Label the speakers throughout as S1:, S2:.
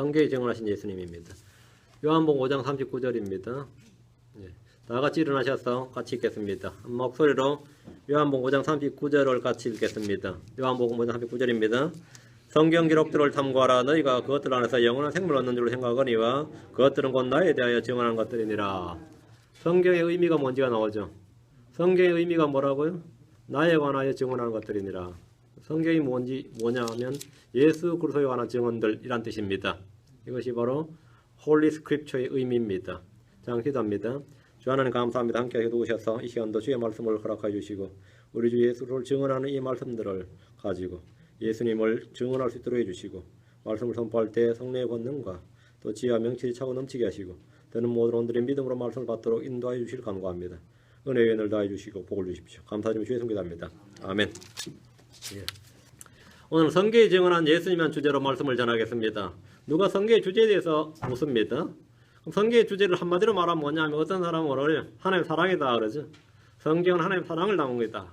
S1: 성경에 증언하신 예수님입니다. 요한복음 5장 39절입니다. 다 같이 일어나셔서 같이 읽겠습니다. 한 목소리로 요한복음 5장 39절을 같이 읽겠습니다. 요한복음 5장 39절입니다. 성경 기록들을 탐구하라. 너희가 그것들 안에서 영원한 생명을 얻는 줄로 생각하거니와 그것들은 곧 나에 대하여 증언한 것들이니라. 성경의 의미가 뭔지가 나오죠. 성경의 의미가 뭐라고요? 나에 관하여 증언하는 것들이니라. 성경이 뭐냐 하면 예수 그리스도에 관한 증언들이란 뜻입니다. 이것이 바로 홀리 스크립처의 의미입니다. 자, 기도합니다. 주 하나님 감사합니다. 함께 해두셔서 이 시간도 주의 말씀을 허락해 주시고 우리 주 예수를 증언하는 이 말씀들을 가지고 예수님을 증언할 수 있도록 해주시고 말씀을 선포할 때 성령의 권능과 또 지혜와 명철이 차고 넘치게 하시고 되는 모든 온들의 믿음으로 말씀을 받도록 인도하여 주시길 간구합니다. 은혜의 은혜를 다해 주시고 복을 주십시오. 감사드리며 주의 성기도합니다. 아멘. 예. 오늘 성경에 증언한 예수님이란 주제로 말씀을 전하겠습니다. 누가 성경의 주제에 대해서 묻습니다. 그럼 성경의 주제를 한마디로 말하면 뭐냐면 어떤 사람은 뭐래요? 하나님 사랑이다 그러죠. 성경은 하나님 사랑을 담은 거다.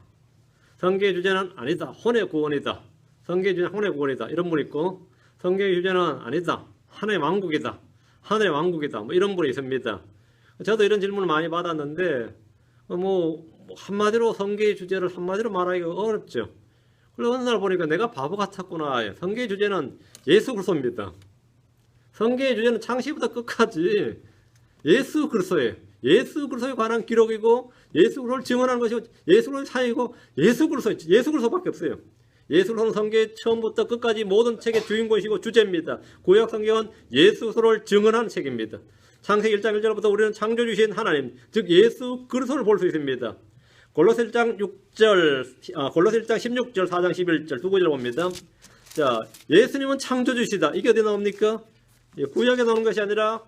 S1: 성경의 주제는 아니다. 혼의 구원이다. 성경의 주제는 혼의 구원이다. 이런 분이 있고 성경의 주제는 아니다. 하나의 왕국이다. 하늘의 왕국이다. 뭐 이런 분이 있습니다. 저도 이런 질문을 많이 받았는데 한마디로 성경의 주제를 한마디로 말하기가 어렵죠. 그래서 어느 날 보니까 내가 바보 같았구나. 성경의 주제는 예수 그리스도입니다. 성경의 주제는 창시부터 끝까지 예수 그리스도예요. 예수 그리스도에 관한 기록이고 예수 그리스도를 증언하는 것이고 예수 그리스도의 사역이고 예수 그리스도밖에 없어요. 예수 그리스도는 성경의 처음부터 끝까지 모든 책의 주인공이시고 주제입니다. 구약 성경은 예수 그리스도를 증언하는 책입니다. 창세기 1장 1절부터 우리는 창조주신 하나님, 즉 예수 그리스도를 볼 수 있습니다. 골로새 1장 16절, 4장 11절 두 구절 봅니다. 자, 예수님은 창조주시다. 이게 어디 나옵니까? 구약에 나오는 것이 아니라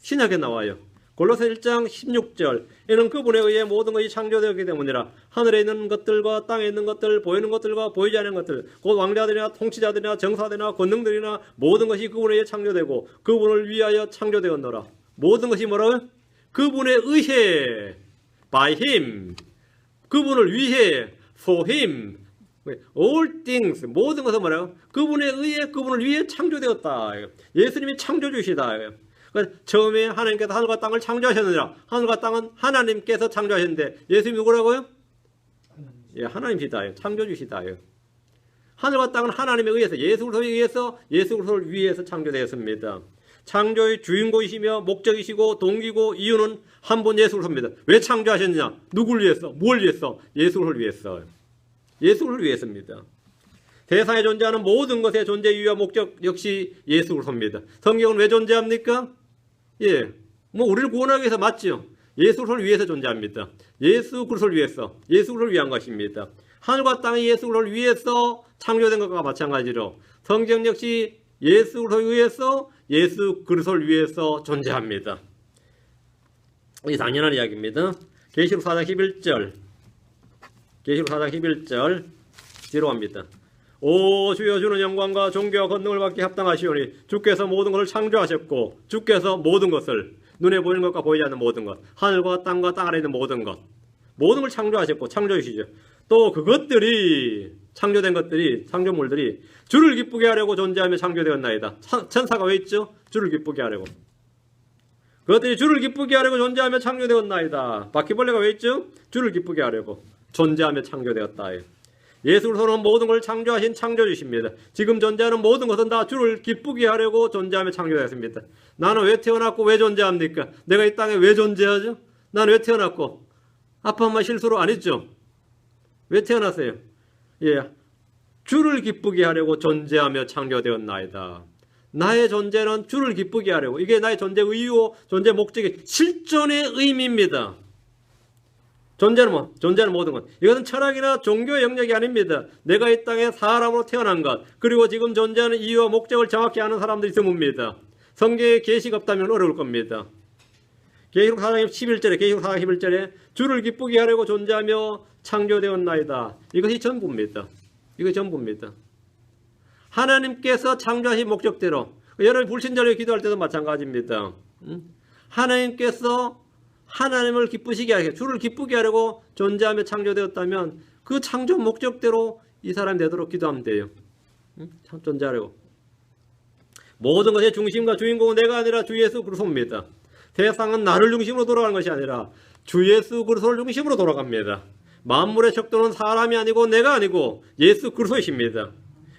S1: 신약에 나와요. 골로새 1장 16절 이는 그분에 의해 모든 것이 창조되었기 때문이라. 하늘에 있는 것들과 땅에 있는 것들, 보이는 것들과 보이지 않는 것들, 곧 왕자들이나 통치자들이나 정사들이나 권능들이나 모든 것이 그분에 의해 창조되고 그분을 위하여 창조되었노라. 모든 것이 뭐라고요? 그분에 의해, by him, 그분을 위해, for him, all things, 모든 것은 뭐라고? 그분에 의해, 그분을 위해 창조되었다. 예수님이 창조주시다. 그러니까 처음에 하나님께서 하늘과 땅을 창조하셨느니라. 하늘과 땅은 하나님께서 창조하셨는데 예수님이 누구라고요? 예, 하나님이시다. 창조주시다. 하늘과 땅은 하나님에 의해서 예수 그리스도에 의해서 예수 그리스도를 위해서 창조되었습니다. 창조의 주인공이시며 목적이시고 동기고 이유는 한 분 예수 그리스도입니다. 왜 창조하셨느냐? 누구를 위해서? 뭘 위해서? 예수 그리스도를 위해서. 예수 그리스도를 위해서입니다. 세상에 존재하는 모든 것의 존재 이유와 목적 역시 예수 그리스도입니다. 성경은 왜 존재합니까? 예, 우리를 구원하기 위해서 맞죠. 예수 그리스도를 위해서 존재합니다. 예수 그리스도를 위해서, 예수 그리스도를 위한 것입니다. 하늘과 땅이 예수 그리스도를 위해서 창조된 것과 마찬가지로 성경 역시 예수 그리스도를 위해서, 예수 그리스도를 위해서 존재합니다. 이 당연한 이야기입니다. 계시록 4장 11절, 계시록 4장 11절 뒤로 갑니다. 오 주여, 주는 영광과 존귀와 권능을 받기 합당하시오니 주께서 모든 것을 창조하셨고 주께서 모든 것을, 눈에 보이는 것과 보이지 않는 모든 것, 하늘과 땅과 땅 아래 있는 모든 것, 모든 걸 창조하셨고 창조주시죠. 또 그것들이, 창조된 것들이, 창조물들이 주를 기쁘게 하려고 존재하며 창조되었나이다. 천사가 왜 있죠? 주를 기쁘게 하려고. 그것들이 주를 기쁘게 하려고 존재하며 창조되었나이다. 바퀴벌레가 왜 있죠? 주를 기쁘게 하려고 존재하며 창조되었다. 예수 그리스도는 모든 걸 창조하신 창조주십니다. 지금 존재하는 모든 것은 다 주를 기쁘게 하려고 존재하며 창조되었습니다. 나는 왜 태어났고 왜 존재합니까? 내가 이 땅에 왜 존재하죠? 나는 왜 태어났고? 아빠 엄마 실수로 안 했죠? 왜 태어났어요? 예, 주를 기쁘게 하려고 존재하며 창조되었나이다. 나의 존재는 주를 기쁘게 하려고. 이게 나의 존재 의유고 존재 목적의 실존의 의미입니다. 존재는 뭐? 존재는 모든 것. 이것은 철학이나 종교의 영역이 아닙니다. 내가 이 땅에 사람으로 태어난 것, 그리고 지금 존재하는 이유와 목적을 정확히 아는 사람들이 드뭅니다. 성경에 계시가 없다면 어려울 겁니다. 계시록 4장 11절에, 계시록 4장 11절에 주를 기쁘게 하려고 존재하며 창조되었나이다. 이것이 전부입니다. 이것이 전부입니다. 하나님께서 창조하신 목적대로, 여러분 불신자로 기도할 때도 마찬가지입니다. 하나님께서 하나님을 기쁘시게 하게, 주를 기쁘게 하려고 존재하며 창조되었다면 그 창조 목적대로 이 사람이 되도록 기도하면 돼요. 존재하려고. 모든 것의 중심과 주인공은 내가 아니라 주 예수 그리스도입니다. 세상은 나를 중심으로 돌아가는 것이 아니라 주 예수 그리스도를 중심으로 돌아갑니다. 만물의 척도는 사람이 아니고 내가 아니고 예수 그리스도이십니다.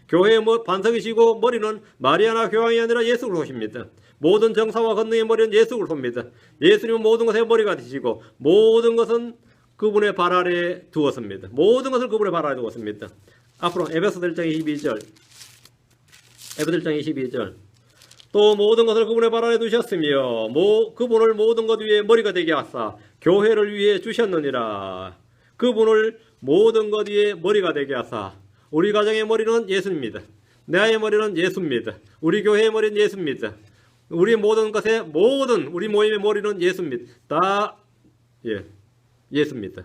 S1: 교회의 반석이시고 머리는 마리아나 교황이 아니라 예수 그리스도십니다. 모든 정사와 권능의 머리는 예수 그리스도입니다. 예수님은 모든 것의 머리가 되시고 모든 것은 그분의 발 아래에 두었습니다. 모든 것을 그분의 발 아래에 두었습니다. 앞으로 에베소서 1장 22절 에베소서 1장 22절 또 모든 것을 그분의 발 아래에 두셨으며 그분을 모든 것 위에 머리가 되게 하사 교회를 위해 주셨느니라. 그분을 모든 것 위에 머리가 되게 하사 우리 가정의 머리는 예수입니다. 나의 머리는 예수입니다. 우리 교회의 머리는 예수입니다. 우리 모든 것의 우리 모임의 머리는 예수입니다. 다 예수입니다.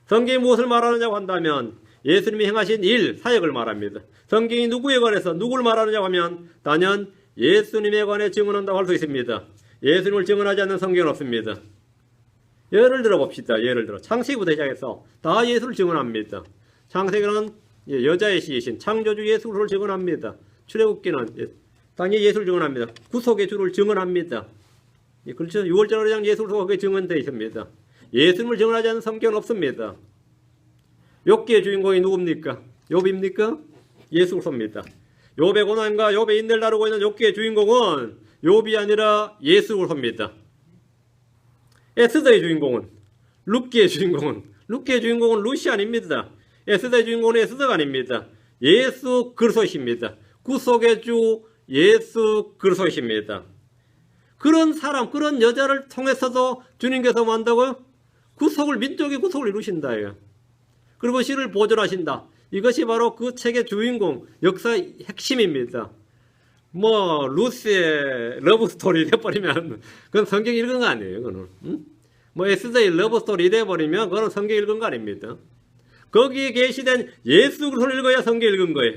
S1: 성경이 무엇을 말하느냐고 한다면 예수님이 행하신 일, 사역을 말합니다. 성경이 누구에 관해서 누구를 말하느냐고 하면 단연 예수님에 관해 증언한다고 할 수 있습니다. 예수님을 증언하지 않는 성경은 없습니다. 예를 들어 봅시다. 예를 들어 창세기부터 시작해서 다 예수를 증언합니다. 창세기는 여자의 시이신 창조주 예수 그리스도를 증언합니다. 출애굽기는 당연히 예수를 증언합니다. 구속의 주를 증언합니다. 그렇죠. 6월절 의장 예수 그리스도가 증언되어 있습니다. 예수님을 증언하지 않는 성경은 없습니다. 욥기의 주인공이 누굽니까? 욥입니까? 예수 그리스도입니다. 욥의 고난과 욥의 인내를 다루고 있는 욥기의 주인공은 욥이 아니라 예수 그리스도입니다. 에스더의 주인공은 룻기의 주인공은 룻이 아닙니다. 에스더의 주인공은 에스더가 아닙니다. 예수 그리스도이십니다. 구속의 주 예수 그리스도이십니다. 그런 사람, 그런 여자를 통해서도 주님께서 뭐 한다고요? 민족의 구속을 이루신다예요. 그리고 시를 보존하신다. 이것이 바로 그 책의 주인공, 역사의 핵심입니다. 루스의 러브스토리 돼버리면 그건 성경 읽은 거 아니에요. 그거는. 에스더의 러브스토리 돼버리면 그건 성경 읽은 거 아닙니다. 거기에 계시된 예수 그리스도를 읽어야 성경 읽은 거예요.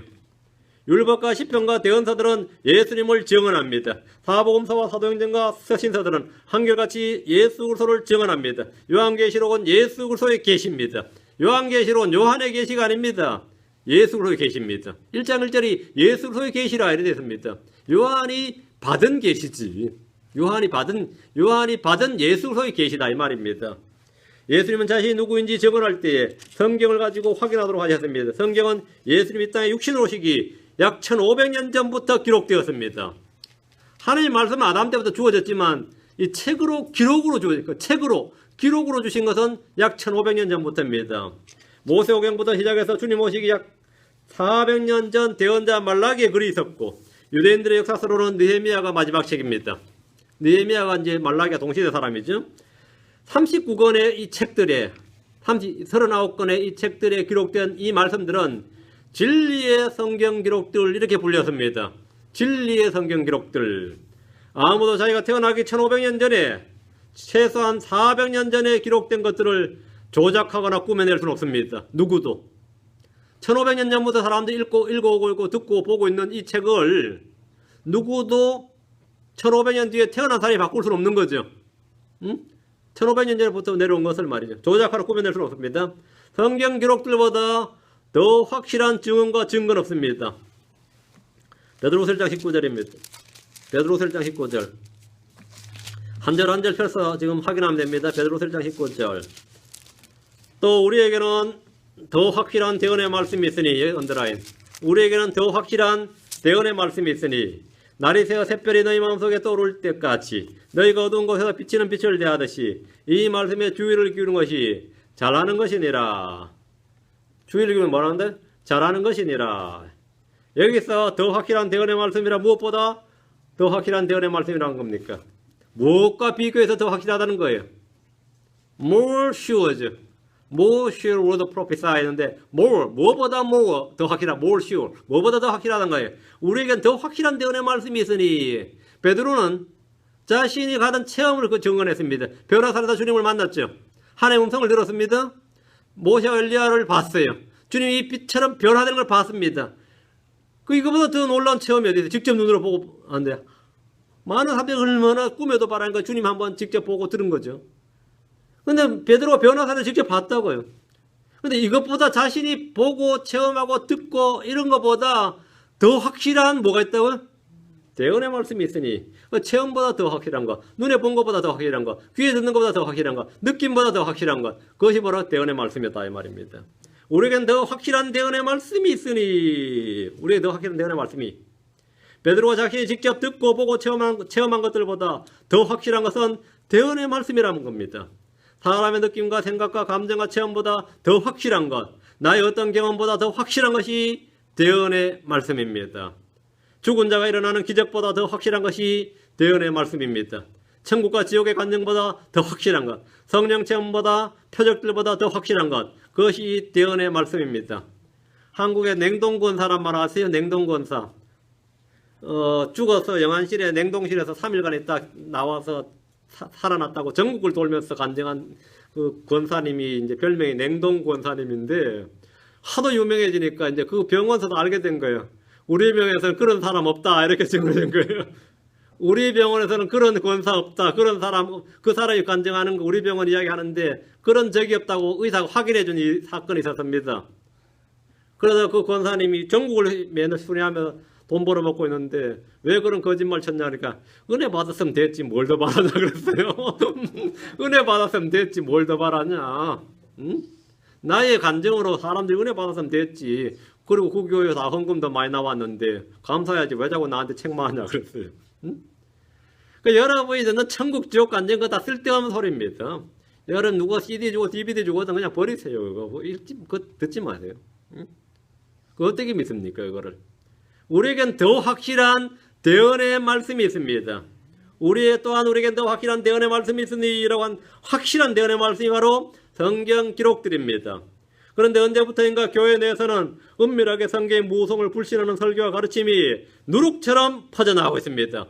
S1: 율법과 시편과 대언서들은 예수님을 증언합니다. 사복음서와 사도행전과 서신서들은 한결같이 예수 그리스도를 증언합니다. 요한계시록은 예수 그리스도의 계시입니다. 요한계시록은 요한의 계시가 아닙니다. 예수 그리스도의 계시입니다. 1장 1절이 예수 그리스도의 계시라 이렇게 됐습니다. 요한이 받은 계시지. 요한이 받은 예수 그리스도의 계시다 이 말입니다. 예수님은 자신이 누구인지 증언할 때에 성경을 가지고 확인하도록 하셨습니다. 성경은 예수님이 이 땅에 육신으로 오시기 약 1500년 전부터 기록되었습니다. 하나님 말씀은 아담 때부터 주어졌지만 이 책으로 기록으로 주신 것은 약 1500년 전부터입니다. 모세오경부터 시작해서 주님 오시기 약 400년 전 대언자 말라기의 글이 있었고 유대인들의 역사서로는 느헤미야가 마지막 책입니다. 느헤미야가 이제 말라기와 동시대 사람이죠. 39권의 이 책들에 39권의 이 책들에 기록된 이 말씀들은 진리의 성경 기록들 이렇게 불렸습니다. 진리의 성경 기록들. 아무도 자기가 태어나기 1500년 전에 최소한 400년 전에 기록된 것들을 조작하거나 꾸며낼 수는 없습니다. 누구도. 1500년 전부터 사람들이 읽고 듣고 보고 있는 이 책을 누구도 1500년 뒤에 태어난 사람이 바꿀 수는 없는 거죠. 1500년 전부터 내려온 것을 말이죠. 조작하러 꾸며낼 수는 없습니다. 성경 기록들보다 더 확실한 증언과 증거는 없습니다. 베드로후서 1장 19절입니다. 베드로후서 1장 19절. 한 절 한 절 펴서 지금 확인하면 됩니다. 베드로후서 1장 19절. 또 우리에게는 더 확실한 대언의 말씀이 있으니, 언더라인. 우리에게는 더 확실한 대언의 말씀이 있으니 날이 새어 샛별이 너희 마음속에 떠오를 때까지 너희가 어두운 곳에서 비치는 빛을 대하듯이 이 말씀에 주의를 기울이는 것이 잘하는 것이니라. 주의를 기울이면 뭐라는데? 잘하는 것이니라. 여기서 더 확실한 대언의 말씀이라 무엇보다 더 확실한 대언의 말씀이라는 겁니까? 무엇과 비교해서 더 확실하다는 거예요? More sure. More sure word prophesy 했는데 무엇보다 more 더 확실한 more sure 무엇보다 더 확실하다는 거예요. 우리에겐 더 확실한 대언의 말씀이 있으니 베드로는 자신이 가던 체험을 증언했습니다. 변화사라다 주님을 만났죠. 하나님의 음성을 들었습니다. 모세와 엘리야를 봤어요. 주님이 이 빛처럼 변화되는 걸 봤습니다. 이거보다 더 놀라운 체험이 어디 있어요? 직접 눈으로 보고 하는데 많은 사람들이 얼마나 꿈에도 바라니까 주님 한번 직접 보고 들은 거죠. 근데 베드로가 변화사를 직접 봤다고요. 근데 이것보다 자신이 보고 체험하고 듣고 이런 것보다 더 확실한 뭐가 있다고요? 대언의 말씀이 있으니 체험보다 더 확실한 것, 눈에 본 것보다 더 확실한 것, 귀에 듣는 것보다 더 확실한 것, 느낌보다 더 확실한 것, 그것이 바로 대언의 말씀이었다 이 말입니다. 우리에겐 더 확실한 대언의 말씀이 있으니, 우리에게 더 확실한 대언의 말씀이, 베드로가 자신이 직접 듣고 보고 체험한 것들보다 더 확실한 것은 대언의 말씀이라는 겁니다. 사람의 느낌과 생각과 감정과 체험보다 더 확실한 것, 나의 어떤 경험보다 더 확실한 것이 대언의 말씀입니다. 죽은 자가 일어나는 기적보다 더 확실한 것이 대언의 말씀입니다. 천국과 지옥의 관념보다 더 확실한 것, 성령 체험보다 표적들보다 더 확실한 것, 그것이 대언의 말씀입니다. 한국의 냉동권사란 말 아세요? 냉동권사. 죽어서 영안실에 냉동실에서 3일간 있다 나와서 살아났다고 전국을 돌면서 간증한 그 권사님이 이제 별명이 냉동권사님인데, 하도 유명해지니까 이제 그 병원에서도 알게 된 거예요. 우리 병원에서는 그런 사람 없다 이렇게 증거된 거예요. 우리 병원에서는 그런 권사 없다, 그런 사람, 그 사람이 간증하는 거 우리 병원 이야기하는데 그런 적이 없다고 의사가 확인해 준 이 사건이 있었습니다. 그래서 그 권사님이 전국을 매년 순회하며 돈 벌어먹고 있는데 왜 그런 거짓말 쳤냐 하니까 은혜 받았으면 됐지 뭘 더 바라냐 그랬어요. 은혜 받았으면 됐지 뭘 더 바라냐. 응? 나의 간증으로 사람들이 은혜 받았으면 됐지. 그리고 그 교회에 다 헌금도 많이 나왔는데 감사해야지 왜 자꾸 나한테 책망하냐 그랬어요. 응? 그러니까 여러분이 듣는 천국 지옥 간증 그거 다 쓸데없는 소리입니다. 여러분 누가 CD 주고 DVD 주고든 그냥 버리세요. 그거 듣지 마세요. 응? 그거 어떻게 믿습니까 이거를. 우리에겐 더 확실한 대언의 말씀이 있습니다. 또한 우리에겐 더 확실한 대언의 말씀이 있으니라고 한 확실한 대언의 말씀이 바로 성경 기록들입니다. 그런데 언제부터인가 교회 내에서는 은밀하게 성경의 무성을 불신하는 설교와 가르침이 누룩처럼 퍼져나가고 있습니다.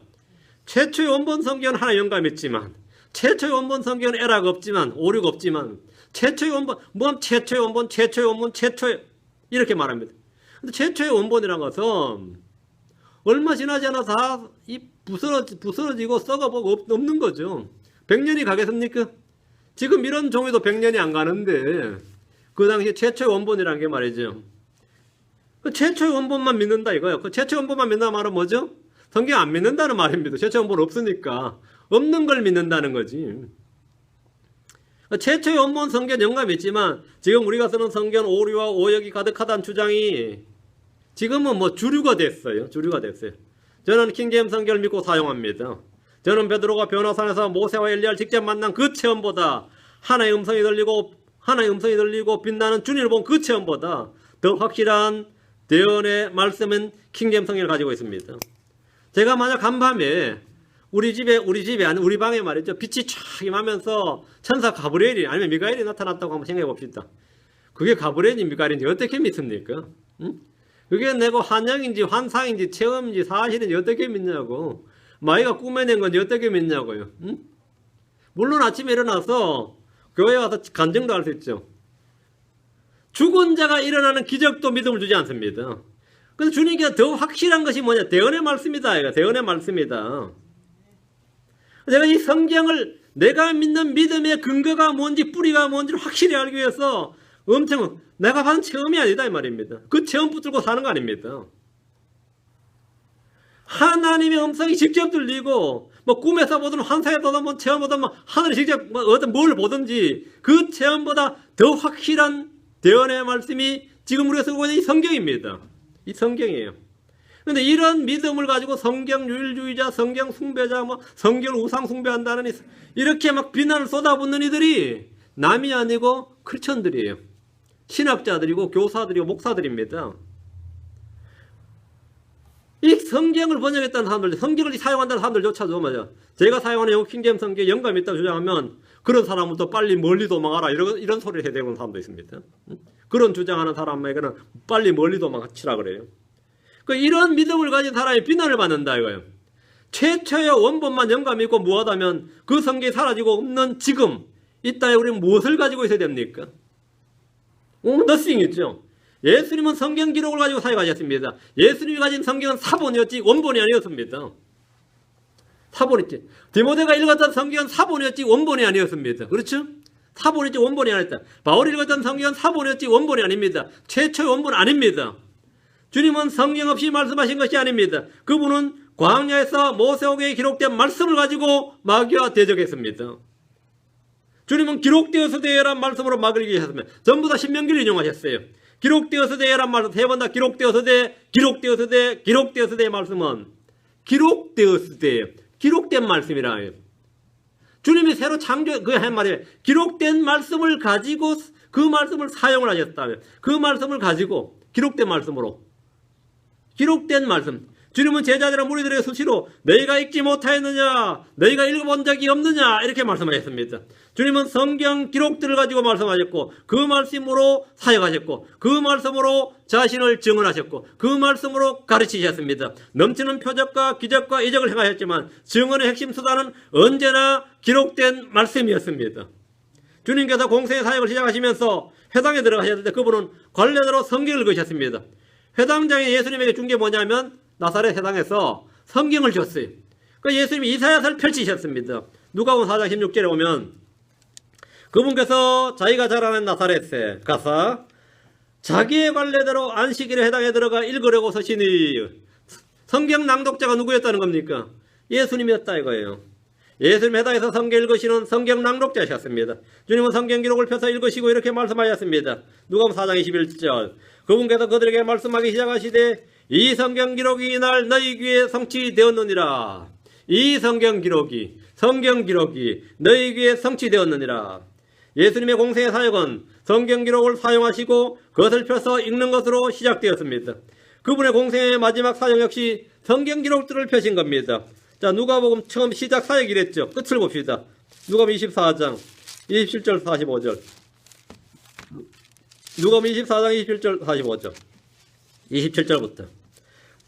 S1: 최초의 원본 성경은 하나 영감이 있지만, 최초의 원본 성경은 에러가 없지만, 오류가 없지만, 최초의 원본, 최초의 이렇게 말합니다. 근데 최초의 원본이라는 것은 얼마 지나지 않아서 다 부스러지고 썩어보고 없는 거죠. 100년이 가겠습니까? 지금 이런 종이도 100년이 안 가는데 그 당시 최초의 원본이라는 게 말이죠. 그 최초의 원본만 믿는다 이거예요. 그 최초의 원본만 믿는다는 말은 뭐죠? 성경 안 믿는다는 말입니다. 최초의 원본 없으니까 없는 걸 믿는다는 거지. 최초의 원본 성경 영감이 있지만 지금 우리가 쓰는 성경 오류와 오역이 가득하다는 주장이 지금은 뭐 주류가 됐어요. 저는 킹제임스 성경을 믿고 사용합니다. 저는 베드로가 변화산에서 모세와 엘리야를 직접 만난 그 체험보다 하나의 음성이 들리고 빛나는 주님을 본 그 체험보다 더 확실한 대언의 말씀은 킹제임스 성경을 가지고 있습니다. 제가 만약 한밤에 우리 방에 말이죠. 빛이 촥 임하면서 천사 가브리엘이 아니면 미가엘이 나타났다고 한번 생각해 봅시다. 그게 가브리엘인지 미가엘인지 어떻게 믿습니까? 응? 그게 내가 환영인지 환상인지 체험인지 사실인지 어떻게 믿냐고. 마이가 꾸며낸 건지 어떻게 믿냐고요. 응? 물론 아침에 일어나서 교회 와서 간증도 할 수 있죠. 죽은 자가 일어나는 기적도 믿음을 주지 않습니다. 그래서 주님께서 더 확실한 것이 뭐냐? 대언의 말씀이다. 대언의 말씀이다. 내가 이 성경을 내가 믿는 믿음의 근거가 뭔지 뿌리가 뭔지를 확실히 알기 위해서 엄청 내가 받은 체험이 아니다 이 말입니다. 그 체험 붙들고 사는 거 아닙니다. 하나님의 음성이 직접 들리고 뭐 꿈에서 보든 환상에서 보든 뭐 체험보든 뭐 하늘이 직접 뭐 어떤 뭘 보든지 그 체험보다 더 확실한 대언의 말씀이 지금 우리가 쓰고 있는 이 성경입니다. 이 성경이에요. 그런데 이런 믿음을 가지고 성경 유일주의자, 성경 숭배자, 뭐 성경 우상 숭배한다는 이렇게 막 비난을 쏟아붓는 이들이 남이 아니고 크리스천들이에요. 신학자들이고 교사들이고 목사들입니다. 이 성경을 번역했다는 사람들, 성경을 사용한다는 사람들조차도 맞아. 제가 사용하는 영국 킹제임스 성경에 영감이 있다고 주장하면 그런 사람부터 빨리 멀리 도망가라 이런 소리를 해대는 사람도 있습니다. 그런 주장하는 사람에게는 빨리 멀리 도망치라 그래요. 이런 믿음을 가진 사람이 비난을 받는다 이거예요. 최초의 원본만 영감이 있고 무하다면 그 성경이 사라지고 없는 지금 이따에 우리는 무엇을 가지고 있어야 됩니까? nothing 있죠. 예수님은 성경 기록을 가지고 사역하셨습니다. 예수님이 가진 성경은 사본이었지 원본이 아니었습니다. 사본이지. 디모데가 읽었던 성경은 사본이었지 원본이 아니었습니다. 그렇죠? 사본이지 원본이 아니었다. 바울이 읽었던 성경은 사본이었지 원본이 아닙니다. 최초의 원본 아닙니다. 주님은 성경 없이 말씀하신 것이 아닙니다. 그분은 광야에서 모세오경에 기록된 말씀을 가지고 마귀와 대적했습니다. 주님은 기록되어서 되어란 말씀으로 마귀를 이기셨습니다. 전부 다 신명기를 인용하셨어요. 기록되어서 되어란 말씀 세 번 다 기록되어서 돼, 기록되어서 돼, 기록되어서 돼의 말씀은 기록되어서 돼, 기록된 말씀이라 해요. 주님이 새로 창조, 그 한 말이에요. 기록된 말씀을 가지고 그 말씀을 사용을 하셨다면 그 말씀을 가지고 기록된 말씀으로 기록된 말씀. 주님은 제자들과 무리들에게 수시로 너희가 읽지 못하였느냐, 너희가 읽어본 적이 없느냐 이렇게 말씀하셨습니다. 주님은 성경 기록들을 가지고 말씀하셨고 그 말씀으로 사역하셨고 그 말씀으로 자신을 증언하셨고 그 말씀으로 가르치셨습니다. 넘치는 표적과 기적과 이적을 행하셨지만 증언의 핵심 수단은 언제나 기록된 말씀이었습니다. 주님께서 공생의 사역을 시작하시면서 회당에 들어가셨는데 그분은 관례대로 성경을 읽으셨습니다. 회당장에 예수님에게 준 게 뭐냐면 나사렛 회당에서 성경을 줬어요. 그러니까 예수님이 이사야서를 펼치셨습니다. 누가복음 4장 16절에 보면 그분께서 자기가 자라는 나사렛에 가서 자기의 관례대로 안식일에 회당에 들어가 읽으려고 서시니 성경 낭독자가 누구였다는 겁니까? 예수님이었다 이거예요. 예수님 회당에서 성경 읽으시는 성경 낭독자셨습니다. 주님은 성경 기록을 펴서 읽으시고 이렇게 말씀하셨습니다. 누가복음 4장 21절 그분께서 그들에게 말씀하기 시작하시되 이 성경 기록이 이날 너희 귀에 성취되었느니라. 이 성경 기록이 너희 귀에 성취되었느니라. 예수님의 공생의 사역은 성경 기록을 사용하시고 그것을 펴서 읽는 것으로 시작되었습니다. 그분의 공생의 마지막 사역 역시 성경 기록들을 펴신 겁니다. 자, 누가복음 처음 시작 사역이랬죠. 끝을 봅시다. 누가복음 24장 27절 45절. 누가복음 24장 27절 45절. 27절부터.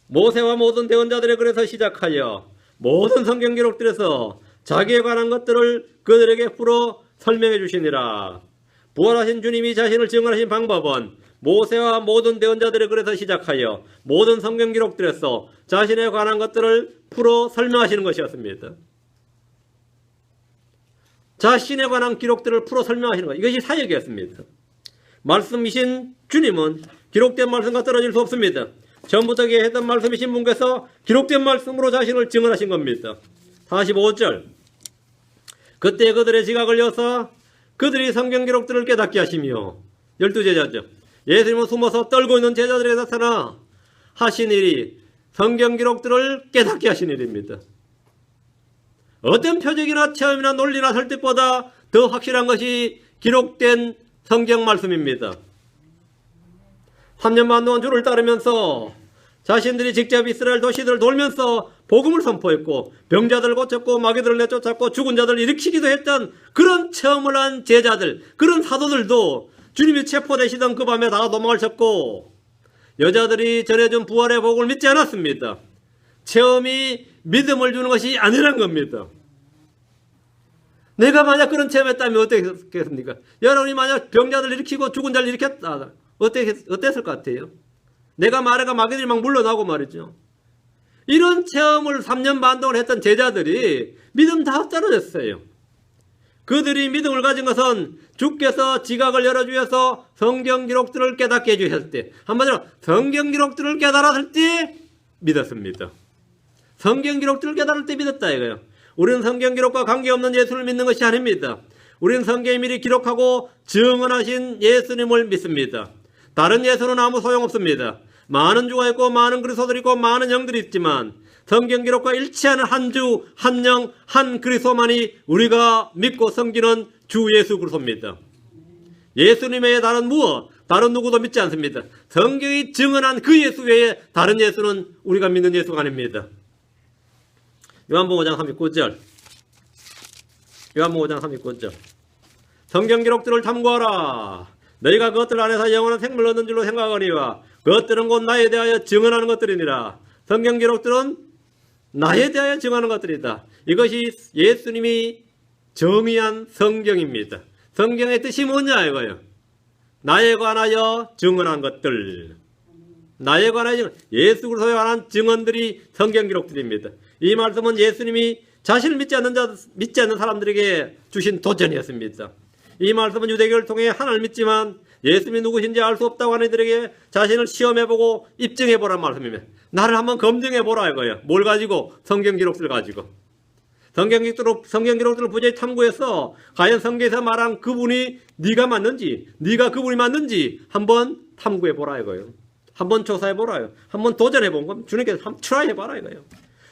S1: 모세와 모든 대언자들의 글에서 시작하여 모든 성경 기록들에서 자기에 관한 것들을 그들에게 풀어 설명해 주시니라. 부활하신 주님이 자신을 증언하신 방법은 모세와 모든 대언자들의 글에서 시작하여 모든 성경 기록들에서 자신에 관한 것들을 풀어 설명하시는 것이었습니다. 자신에 관한 기록들을 풀어 설명하시는 것, 이것이 사역이었습니다. 말씀이신 주님은 기록된 말씀과 떨어질 수 없습니다. 처음부터 했던 말씀이신 분께서 기록된 말씀으로 자신을 증언하신 겁니다. 45절 그때 그들의 지각을 여서 그들이 성경 기록들을 깨닫게 하시며 12제자죠. 예수님은 숨어서 떨고 있는 제자들에게 나타나 하신 일이 성경 기록들을 깨닫게 하신 일입니다. 어떤 표적이나 체험이나 논리나 설득보다 더 확실한 것이 기록된 성경 말씀입니다. 3년 반 동안 주를 따르면서 자신들이 직접 이스라엘 도시들을 돌면서 복음을 선포했고 병자들을 고쳤고 마귀들을 내쫓았고 죽은 자들을 일으키기도 했던 그런 체험을 한 제자들, 그런 사도들도 주님이 체포되시던 그 밤에 다 도망을 쳤고 여자들이 전해준 부활의 복을 믿지 않았습니다. 체험이 믿음을 주는 것이 아니란 겁니다. 내가 만약 그런 체험했다면 어떻겠습니까? 여러분이 만약 병자들 일으키고 죽은 자를 일으켰다. 어땠을 것 같아요? 내가 말해가 마귀들이 막 물러나고 말이죠. 이런 체험을 3년 반 동안 했던 제자들이 믿음 다 떨어졌어요. 그들이 믿음을 가진 것은 주께서 지각을 열어주셔서 성경 기록들을 깨닫게 해주셨을 때, 한마디로 성경 기록들을 깨달았을 때 믿었습니다. 성경 기록들을 깨달을 때 믿었다 이거예요. 우리는 성경 기록과 관계없는 예수를 믿는 것이 아닙니다. 우리는 성경에 미리 기록하고 증언하신 예수님을 믿습니다. 다른 예수는 아무 소용없습니다. 많은 주가 있고 많은 그리스도들이 있고 많은 영들이 있지만 성경 기록과 일치하는 한 주, 한 영, 한 그리스도만이 우리가 믿고 섬기는 주 예수 그리스도입니다. 예수님 외에 다른 누구도 믿지 않습니다. 성경이 증언한 그 예수 외에 다른 예수는 우리가 믿는 예수가 아닙니다. 요한복음 5장 39절. 요한복음 5장 39절. 성경 기록들을 탐구하라. 너희가 그것들 안에서 영원한 생명을 얻는 줄로 생각하거니와 그것들은 곧 나에 대하여 증언하는 것들이니라. 성경 기록들은 나에 대하여 증언하는 것들이다. 이것이 예수님이 정의한 성경입니다. 성경의 뜻이 뭐냐 이거예요. 나에 관하여 증언한 것들. 나에 관하여 예수 그리스도에 관한 증언들이 성경 기록들입니다. 이 말씀은 예수님이 자신을 믿지 않는 사람들에게 주신 도전이었습니다. 이 말씀은 유대교를 통해 하나님을 믿지만 예수님이 누구신지 알 수 없다고 하는 이들에게 자신을 시험해보고 입증해보란 말씀입니다. 나를 한번 검증해보라 이거예요. 뭘 가지고? 성경 기록들 가지고. 성경 기록들을 부지히 탐구해서 과연 성경에서 말한 그분이 네가 맞는지, 네가 그분이 맞는지 한번 탐구해보라 이거예요. 한번 조사해보라요. 한번 도전해본 겁니다. 주님께서 한번 트라이해봐라 이거예요.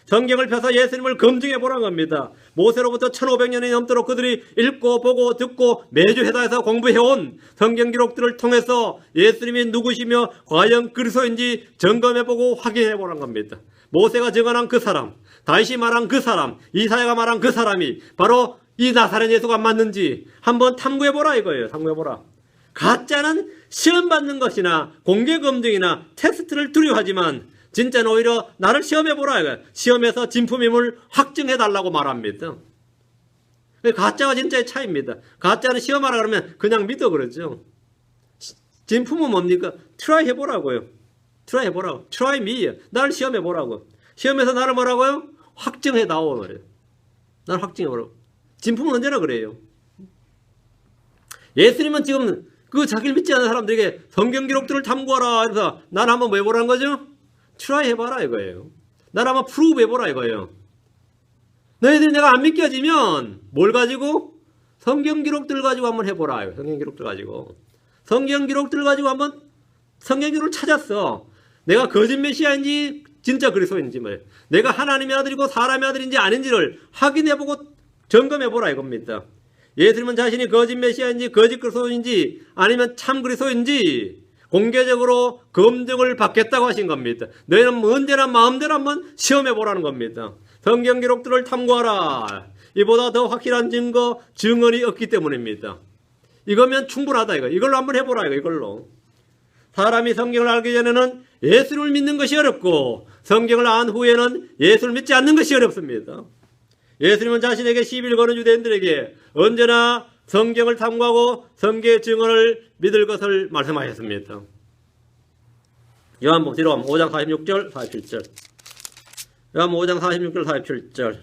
S1: 성경을 펴서 예수님을 검증해보라는 겁니다. 모세로부터 1500년이 넘도록 그들이 읽고 보고 듣고 매주 회사에서 공부해온 성경 기록들을 통해서 예수님이 누구시며 과연 그리스도인지 점검해보고 확인해보라는 겁니다. 모세가 증언한 그 사람, 다윗이 말한 그 사람, 이사야가 말한 그 사람이 바로 이 나사렛 예수가 맞는지 한번 탐구해보라 이거예요. 탐구해보라. 가짜는 시험 받는 것이나 공개 검증이나 테스트를 두려워하지만 진짜는 오히려 나를 시험해보라 이거예요. 시험해서 진품임을 확증해달라고 말합니다. 가짜와 진짜의 차이입니다. 가짜는 시험하라 그러면 그냥 믿어 그러죠. 진품은 뭡니까? 트라이 해보라고요. 트라이 해보라고. 트라이 미. 나를 시험해보라고. 시험해서 나를 뭐라고요? 확증해다오 말이에요. 나를 확증해보라고. 진품은 언제나 그래요. 예수님은 지금 그 자기를 믿지 않는 사람들에게 성경 기록들을 탐구하라 해서 나를 한번 뭐 해보라는 거죠? 트라이 해봐라 이거예요. 나를 한번 프루브 해보라 이거예요. 너희들이 내가 안 믿겨지면 뭘 가지고? 성경 기록들 가지고 한번 해보라. 성경 기록들 가지고. 성경 기록들 가지고 한번 성경 기록을 찾았어. 내가 거짓 메시아인지 진짜 그리스도인지 말이에요. 내가 하나님의 아들이고 사람의 아들인지 아닌지를 확인해보고 점검해보라 이겁니다. 예수님은 자신이 거짓 메시아인지 거짓 그리스도인지 아니면 참 그리스도인지 공개적으로 검증을 받겠다고 하신 겁니다. 너희는 언제나 마음대로 한번 시험해보라는 겁니다. 성경 기록들을 탐구하라. 이보다 더 확실한 증거, 증언이 없기 때문입니다. 이거면 충분하다 이거. 이걸로 한번 해보라 이거. 이걸로. 사람이 성경을 알기 전에는 예수를 믿는 것이 어렵고 성경을 안 후에는 예수를 믿지 않는 것이 어렵습니다. 예수님은 자신에게 시비를 거는 유대인들에게 언제나 성경을 탐구하고 성경의 증언을 믿을 것을 말씀하셨습니다. 요한복음 5장 46절 47절. 요한복음 5장 46절 47절.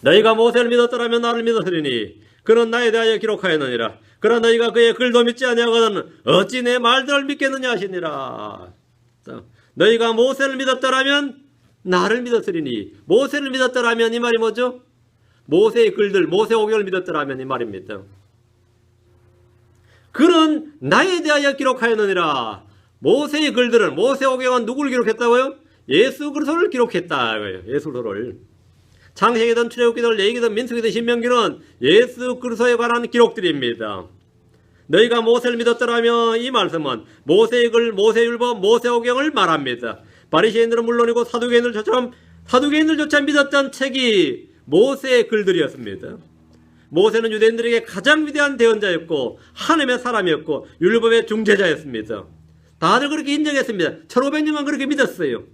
S1: 너희가 모세를 믿었더라면 나를 믿었으리니 그는 나에 대하여 기록하였느니라. 그러나 너희가 그의 글도 믿지 아니하거든 어찌 내 말들을 믿겠느냐 하시니라. 너희가 모세를 믿었더라면 나를 믿었으리니. 모세를 믿었더라면 이 말이 뭐죠? 모세의 글들, 모세오경을 믿었더라면 이 말입니다. 그는 나에 대하여 기록하였느니라. 모세의 글들은, 모세오경은 누구를 기록했다고요? 예수 그리스도를 기록했다. 예수 그리스도를. 창세기든 출애굽기든 레위기든 민수기든 신명기는 예수 그리스도에 관한 기록들입니다. 너희가 모세를 믿었더라면 이 말씀은 모세의 글, 모세율법, 모세오경을 말합니다. 바리새인들은 물론이고 사두개인들조차 믿었던 책이 모세의 글들이었습니다. 모세는 유대인들에게 가장 위대한 대언자였고 하나님의 사람이었고 율법의 중재자였습니다. 다들 그렇게 인정했습니다. 1500년간 그렇게 믿었어요.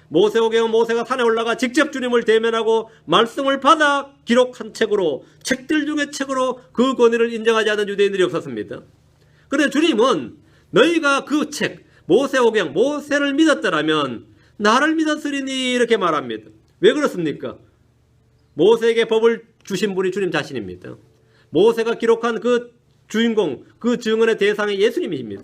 S1: 모세오경은 모세가 산에 올라가 직접 주님을 대면하고 말씀을 받아 기록한 책으로, 책들 중의 책으로 그 권위를 인정하지 않은 유대인들이 없었습니다. 그런데 주님은 너희가 그 책, 모세오경, 모세를 믿었더라면 나를 믿었으리니 이렇게 말합니다. 왜 그렇습니까? 모세에게 법을 주신 분이 주님 자신입니다. 모세가 기록한 그 주인공, 그 증언의 대상이 예수님이십니다.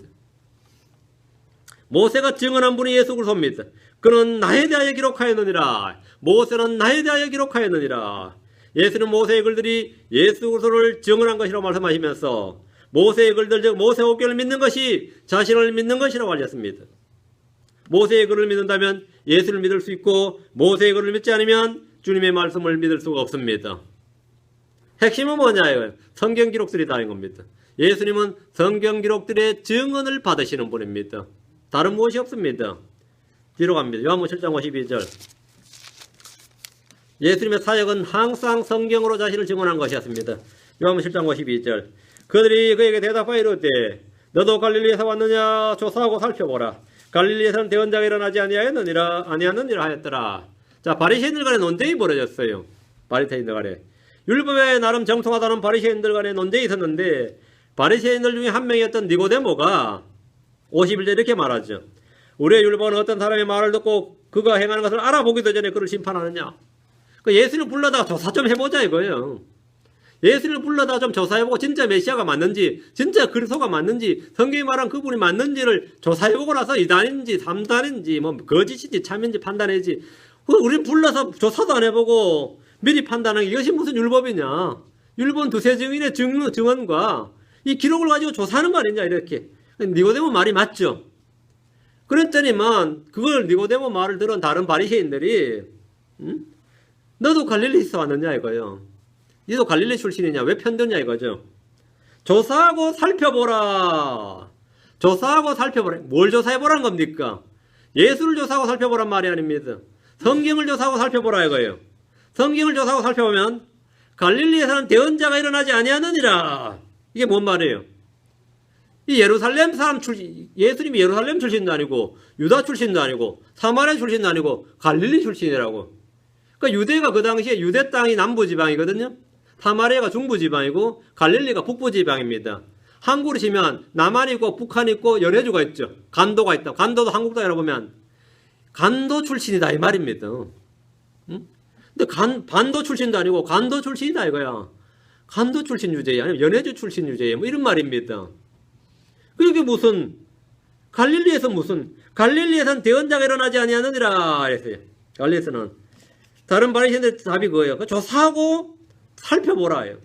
S1: 모세가 증언한 분이 예수 그리스도입니다. 그는 나에 대하여 기록하였느니라. 모세는 나에 대하여 기록하였느니라. 예수는 모세의 글들이 예수 그리스도를 증언한 것이라고 말씀하시면서 모세의 글들 즉 모세오경을 믿는 것이 자신을 믿는 것이라고 알렸습니다. 모세의 글을 믿는다면 예수를 믿을 수 있고 모세의 글을 믿지 않으면 주님의 말씀을 믿을 수가 없습니다. 핵심은 뭐냐요? 성경 기록들이다는 겁니다. 예수님은 성경 기록들의 증언을 받으시는 분입니다. 다른 무엇이 없습니다. 뒤로 갑니다. 요한복음 7장 52절. 예수님의 사역은 항상 성경으로 자신을 증언한 것이었습니다. 요한복음 7장 52절. 그들이 그에게 대답하여 이르되 너도 갈릴리에서 왔느냐 조사하고 살펴보라. 갈릴리에서는 대언자가 일어나지 아니하였느니라 하였더라. 자, 바리새인들 간에 논쟁이 벌어졌어요. 바리새인들 간에. 율법에 나름 정통하다는 바리새인들 간에 논쟁이 있었는데 바리새인들 중에 한 명이었던 니고데모가 51절 이렇게 말하죠. 우리의 율법은 어떤 사람의 말을 듣고 그가 행하는 것을 알아보기도 전에 그를 심판하느냐. 그 예수를 불러다가 조사 좀 해보자 이거예요. 예수를 불러다 좀 조사해보고 진짜 메시아가 맞는지, 진짜 그리스도가 맞는지, 성경이 말한 그분이 맞는지를 조사해보고 나서 2단인지 3단인지 뭐 거짓인지 참인지 판단해야지. 우린 불러서 조사도 안 해보고 미리 판단하는 게 이것이 무슨 율법이냐. 율법은 두세 증인의 증언과 이 기록을 가지고 조사하는 거 아니냐 이렇게. 니고데모 말이 맞죠. 그랬더니만 그걸 니고데모 말을 들은 다른 바리새인들이 너도 갈릴리에서 왔느냐 이거요. 너도 갈릴리 출신이냐 왜 편드냐 이거죠. 조사하고 살펴보라. 조사하고 살펴보라. 뭘 조사해보라는 겁니까? 예수를 조사하고 살펴보란 말이 아닙니다. 성경을 조사하고 살펴보라 이거예요. 성경을 조사하고 살펴보면 갈릴리에서는 대언자가 일어나지 아니하느니라. 이게 뭔 말이에요? 이 예루살렘 사람 출신, 예수님이 예루살렘 출신도 아니고 유다 출신도 아니고 사마리아 출신도 아니고 갈릴리 출신이라고. 그러니까 유대가 그 당시에 유대 땅이 남부지방이거든요. 사마리아가 중부지방이고 갈릴리가 북부지방입니다. 한국으로 치면 남한이 있고 북한이 있고 연해주가 있죠. 간도가 있다. 간도도 한국 땅이라고 보면 간도 출신이다 이 말입니다. 응? 근데 반도 출신도 아니고 간도 출신이다 이거야. 간도 출신 유죄야 아니면 연해주 출신 유죄야 뭐 이런 말입니다. 그게 무슨 갈릴리에서는 대언자가 일어나지 아니하느니라 했어요. 갈릴리에서는 다른 바리새인들 답이 그거예요. 조사하고 살펴보라 해요.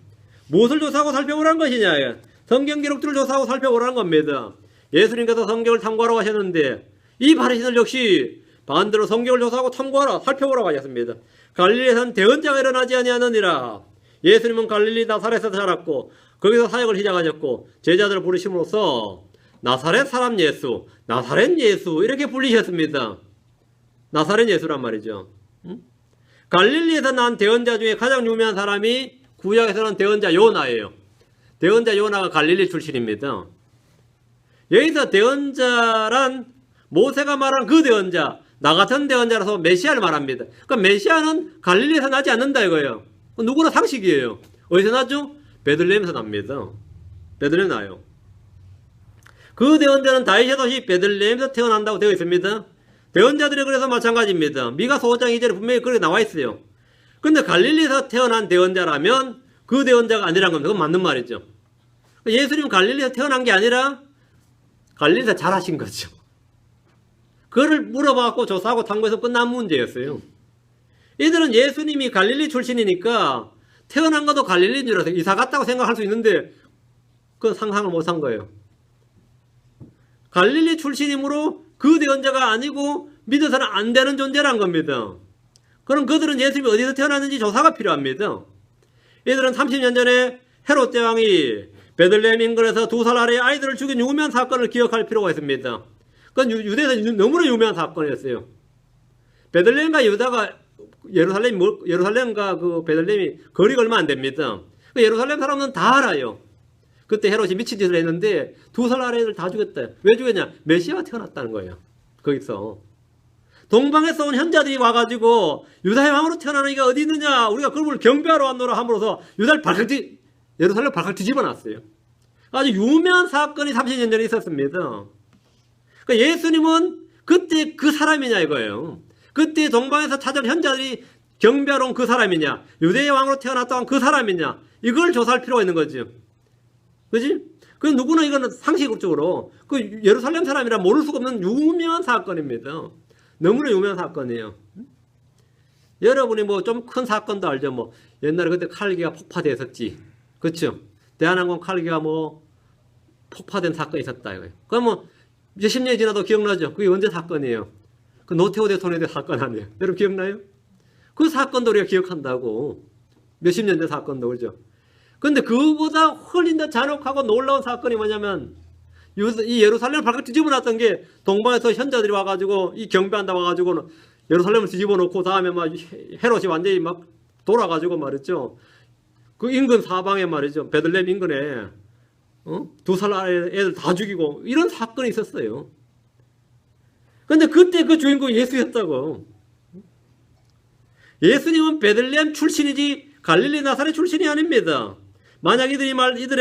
S1: 무엇을 조사하고 살펴보라는 것이냐. 성경 기록들을 조사하고 살펴보라는 겁니다. 예수님께서 성경을 탐구하라고 하셨는데 이 바리새인들 역시 반대로 성경을 조사하고 탐구하라 살펴보라고 하셨습니다. 갈릴리에서는 대언자가 일어나지 아니하느니라. 예수님은 갈릴리 나사렛에서 자랐고 거기서 사역을 시작하셨고 제자들을 부르심으로써 나사렛 사람 예수, 나사렛 예수 이렇게 불리셨습니다. 나사렛 예수란 말이죠. 갈릴리에서 난 대언자 중에 가장 유명한 사람이 구약에서는 대언자 요나예요. 대언자 요나가 갈릴리 출신입니다. 여기서 대언자란 모세가 말한 그 대언자, 나 같은 대언자라서 메시아를 말합니다. 그러니까 메시아는 갈릴리에서 나지 않는다 이거예요. 누구나 상식이에요. 어디서 나죠? 베들레헴에서 납니다. 베들레헴 나요. 그 대언자는 다윗의 도시 베들레헴에서 태어난다고 되어 있습니다. 대언자들이 그래서 마찬가지입니다. 미가 5장 2절에 분명히 그렇게 나와 있어요. 근데 갈릴리에서 태어난 대언자라면 그 대언자가 아니란 겁니다. 그건 맞는 말이죠. 예수님은 갈릴리에서 태어난 게 아니라 갈릴리에서 자라신 거죠. 그거를 물어봐갖고 조사하고 탐구해서 끝난 문제였어요. 이들은 예수님이 갈릴리 출신이니까 태어난 것도 갈릴리인 줄 알아서 이사 갔다고 생각할 수 있는데 그건 상상을 못한 거예요. 갈릴리 출신이므로 그 대언자가 아니고 믿어서는 안 되는 존재란 겁니다. 그럼 그들은 예수님이 어디서 태어났는지 조사가 필요합니다. 이들은 30년 전에 헤롯 대왕이 베들레헴 인근에서 2살 아래의 아이들을 죽인 유명한 사건을 기억할 필요가 있습니다. 그건 유대에서 너무나 유명한 사건이었어요. 베들레헴과 유다가 예루살렘과 그 베들레헴이 거리가 얼마 안 됩니다. 예루살렘 사람은 다 알아요. 그때 헤롯이 미친 짓을 했는데 2살 아래 애들 다 죽였다. 왜 죽였냐? 메시아가 태어났다는 거예요. 거기서. 동방에서 온 현자들이 와가지고 유다의 왕으로 태어나는 이가 어디 있느냐? 우리가 그분을 경배하러 왔노라 함으로써 예루살렘 발칵 뒤집어놨어요. 아주 유명한 사건이 30년 전에 있었습니다. 그러니까 예수님은 그때 그 사람이냐 이거예요. 그때 동방에서 찾아온 현자들이 경배하러 온 그 사람이냐? 유대의 왕으로 태어났던 그 사람이냐? 이걸 조사할 필요가 있는 거죠. 그지? 그 누구나 이거는 상식적으로 그 예루살렘 사람이라 모를 수가 없는 유명한 사건입니다. 너무나 유명한 사건이에요. 여러분이 뭐 좀 큰 사건도 알죠. 뭐 옛날에 그때 칼기가 폭파됐었지. 그렇죠? 대한항공 칼기가 뭐 폭파된 사건이 있었다 이거예요. 그럼 뭐 몇십 년이 지나도 기억나죠? 그게 언제 사건이에요? 그 노태우 대통령의 사건 아니에요? 여러분 기억나요? 그 사건도 우리가 기억한다고. 몇십 년 전 사건도 그렇죠? 근데 그보다 훨씬 더 잔혹하고 놀라운 사건이 뭐냐면 이 예루살렘을 발칵 뒤집어 놨던 게 동방에서 현자들이 와가지고 이 경배한다 와가지고는 예루살렘을 뒤집어 놓고 다음에 막 헤롯이 완전히 막 돌아가지고 말이죠. 그 인근 사방에 말이죠. 베들레헴 인근에 2살 아래 애들 다 죽이고 이런 사건이 있었어요. 근데 그때 그 주인공이 예수였다고. 예수님은 베들레헴 출신이지 갈릴리 나사렛 출신이 아닙니다. 만약 이들의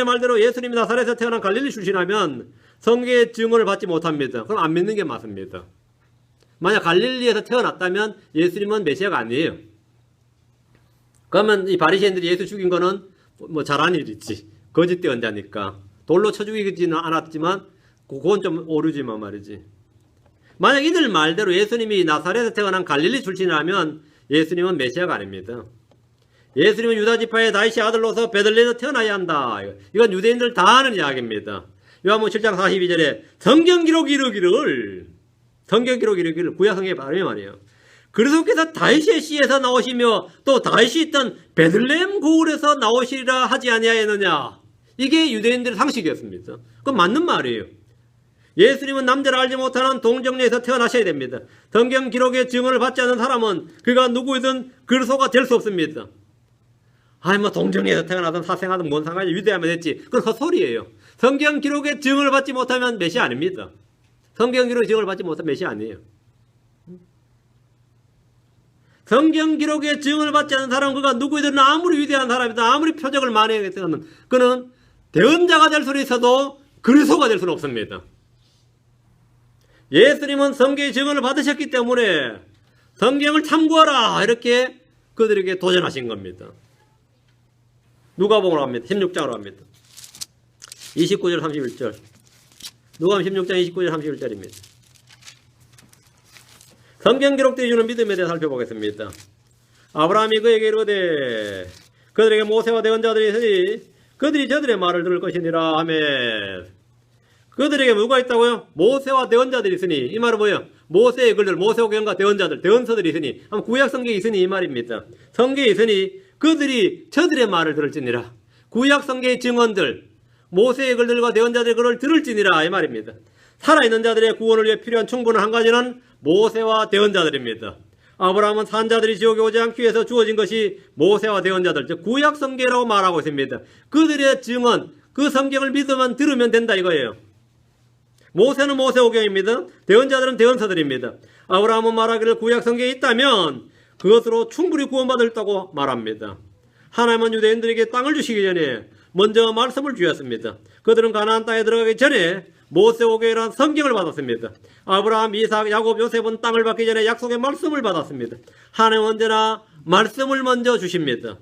S1: 말대로 예수님이 나사렛에서 태어난 갈릴리 출신이라면 성경의 증언을 받지 못합니다. 그럼 안 믿는 게 맞습니다. 만약 갈릴리에서 태어났다면 예수님은 메시아가 아니에요. 그러면 이 바리새인들이 예수 죽인 거는 뭐 잘한 일 있지. 거짓 대언자니까. 돌로 쳐 죽이지는 않았지만 그건 좀 오르지만 말이지. 만약 이들 말대로 예수님이 나사렛에서 태어난 갈릴리 출신이라면 예수님은 메시아가 아닙니다. 예수님은 유다 지파의 다윗의 아들로서 베들레헴에서 태어나야 한다. 이건 유대인들 다 아는 이야기입니다. 요한복음 7장 42절에 성경 기록 이르기를 구약성경의 발음이 말이에요. 그리스도께서 다윗의 씨에서 나오시며 또 다윗이 있던 베들레헴 고을에서 나오시리라 하지 아니하였느냐. 이게 유대인들의 상식이었습니다. 그건 맞는 말이에요. 예수님은 남자를 알지 못하는 동정녀에서 태어나셔야 됩니다. 성경 기록의 증언을 받지 않는 사람은 그가 누구이든 그리스도가 될 수 없습니다. 아니 뭐 동정녀에서 태어나든 사생하든 뭔 상관이 유대하면 됐지. 그건 헛소리예요. 성경 기록의 증언을 받지 못하면 메시아 아닙니다. 성경 기록의 증언을 받지 못하면 메시아 아니에요. 성경 기록의 증언을 받지 않는 사람은 그가 누구이든 아무리 위대한 사람이다 아무리 표적을 많이 했다는 그는 대언자가 될 수는 있어도 그리스도가 될 수는 없습니다. 예수님은 성경의 증언을 받으셨기 때문에 성경을 참고하라 이렇게 그들에게 도전하신 겁니다. 누가복음으로 합니다. 16장으로 합니다. 29절 31절 누가복음 16장 29절 31절입니다. 성경 기록되어 주는 믿음에 대해 살펴보겠습니다. 아브라함이 그에게 이르되 그들에게 모세와 대언자들이 있으니 그들이 저들의 말을 들을 것이니라 하며 그들에게 뭐가 있다고요? 모세와 대언자들이 있으니 이 말은 뭐예요? 모세의 글들, 모세오경과 대언자들, 대언서들이 있으니 구약 성경이 있으니 이 말입니다. 성경이 있으니 그들이 저들의 말을 들을지니라. 구약 성경의 증언들, 모세의 글들과 대언자들의 글을 들을지니라 이 말입니다. 살아있는 자들의 구원을 위해 필요한 충분한 한 가지는 모세와 대언자들입니다. 아브라함은 산자들이 지옥에 오지 않기 위해서 주어진 것이 모세와 대언자들, 즉 구약 성경이라고 말하고 있습니다. 그들의 증언, 그 성경을 믿으면 들으면 된다 이거예요. 모세는 모세오경입니다. 대언자들은 대언서들입니다. 아브라함은 말하기를 구약 성경에 있다면 그것으로 충분히 구원받았다고 말합니다. 하나님은 유대인들에게 땅을 주시기 전에 먼저 말씀을 주셨습니다. 그들은 가나안 땅에 들어가기 전에 모세오경이라는 성경을 받았습니다. 아브라함, 이삭, 야곱, 요셉은 땅을 받기 전에 약속의 말씀을 받았습니다. 하나님은 언제나 말씀을 먼저 주십니다.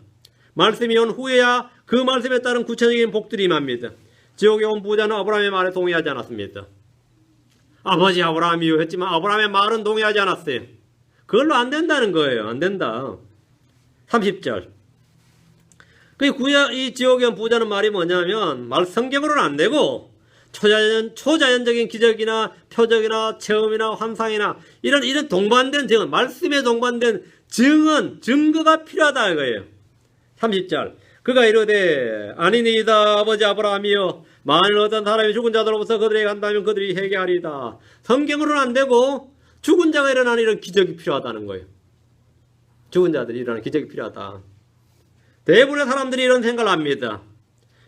S1: 말씀이 온 후에야 그 말씀에 따른 구체적인 복들이 임합니다. 지옥에 온 부자는 아브라함의 말에 동의하지 않았습니다. 아버지 아브라함이요 했지만 아브라함의 말은 동의하지 않았어요. 그걸로 안 된다는 거예요. 안 된다. 30절. 이 지옥에 온 부자는 말이 뭐냐면 성경으로는 안 되고 초자연적인 기적이나 표적이나 체험이나 환상이나 이런 동반된 증언, 말씀에 동반된 증거가 필요하다 이거예요. 30절. 그가 이르되 아니니이다 아버지 아브라함이여 만일 어떤 사람이 죽은 자들로부터 그들에게 간다면 그들이 회개하리이다. 성경으로는 안 되고 죽은 자가 일어나는 이런 기적이 필요하다는 거예요. 죽은 자들이 일어나는 기적이 필요하다. 대부분의 사람들이 이런 생각을 합니다.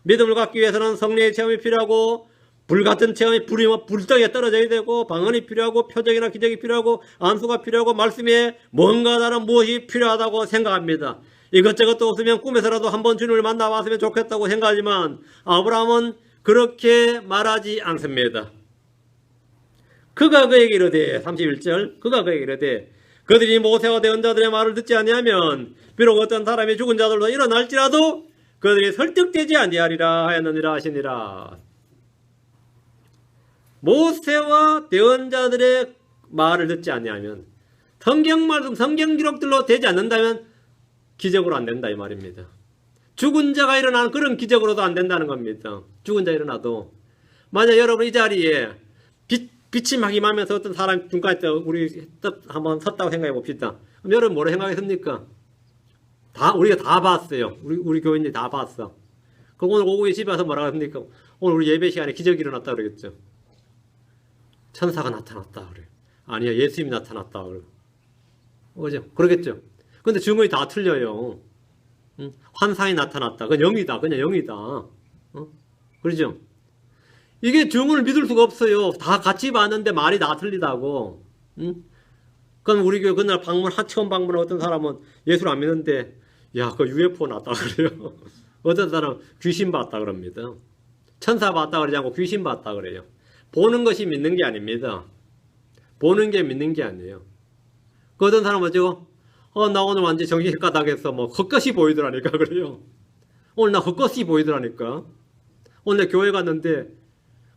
S1: 믿음을 갖기 위해서는 성령의 체험이 필요하고 불같은 체험이 불덩이에 떨어져야 되고 방언이 필요하고 표적이나 기적이 필요하고 안수가 필요하고 말씀에 뭔가 다른 무엇이 필요하다고 생각합니다. 이것저것도 없으면 꿈에서라도 한번 주님을 만나봤으면 좋겠다고 생각하지만 아브라함은 그렇게 말하지 않습니다. 그가 그에게 이르되 31절 그가 그에게 이르되 그들이 모세와 대언자들의 말을 듣지 아니하면 비록 어떤 사람이 죽은 자들로 일어날지라도 그들이 설득되지 아니하리라 하였느니라 하시니라. 모세와 대언자들의 말을 듣지 아니하면 성경 말씀, 성경 기록들로 되지 않는다면 기적으로 안 된다 이 말입니다. 죽은 자가 일어나는 그런 기적으로도 안 된다는 겁니다. 죽은 자 일어나도 만약 여러분 이 자리에 빛이 막 임하면서 어떤 사람 중간에 우리 한번 섰다고 생각해 봅시다. 그럼 여러분 뭐라 생각했습니까? 우리가 다 봤어요. 우리 교인들이 다 봤어. 그럼 오늘 오후에 집에 와서 뭐라고 했습니까? 오늘 우리 예배 시간에 기적이 일어났다 그러겠죠. 천사가 나타났다 그래. 아니야 예수님이 나타났다 그래. 그죠? 그러겠죠. 근데 증언이 다 틀려요. 환상이 나타났다. 그건 영이다. 그냥 영이다. 그러죠? 이게 증언을 믿을 수가 없어요. 다 같이 봤는데 말이 다 틀리다고. 그럼 우리 교회 그날 처음 방문한 어떤 사람은 예수를 안 믿는데, 야, 그 UFO 났다 그래요. 어떤 사람은 귀신 봤다 그럽니다. 천사 봤다 그러지 않고 귀신 봤다 그래요. 보는 것이 믿는 게 아닙니다. 보는 게 믿는 게 아니에요. 그 어떤 사람은 어쩌고, 나 오늘 완전 정신가닥에서 뭐 헛것이 보이더라니까 그래요. 오늘 나 헛것이 보이더라니까. 오늘 교회 갔는데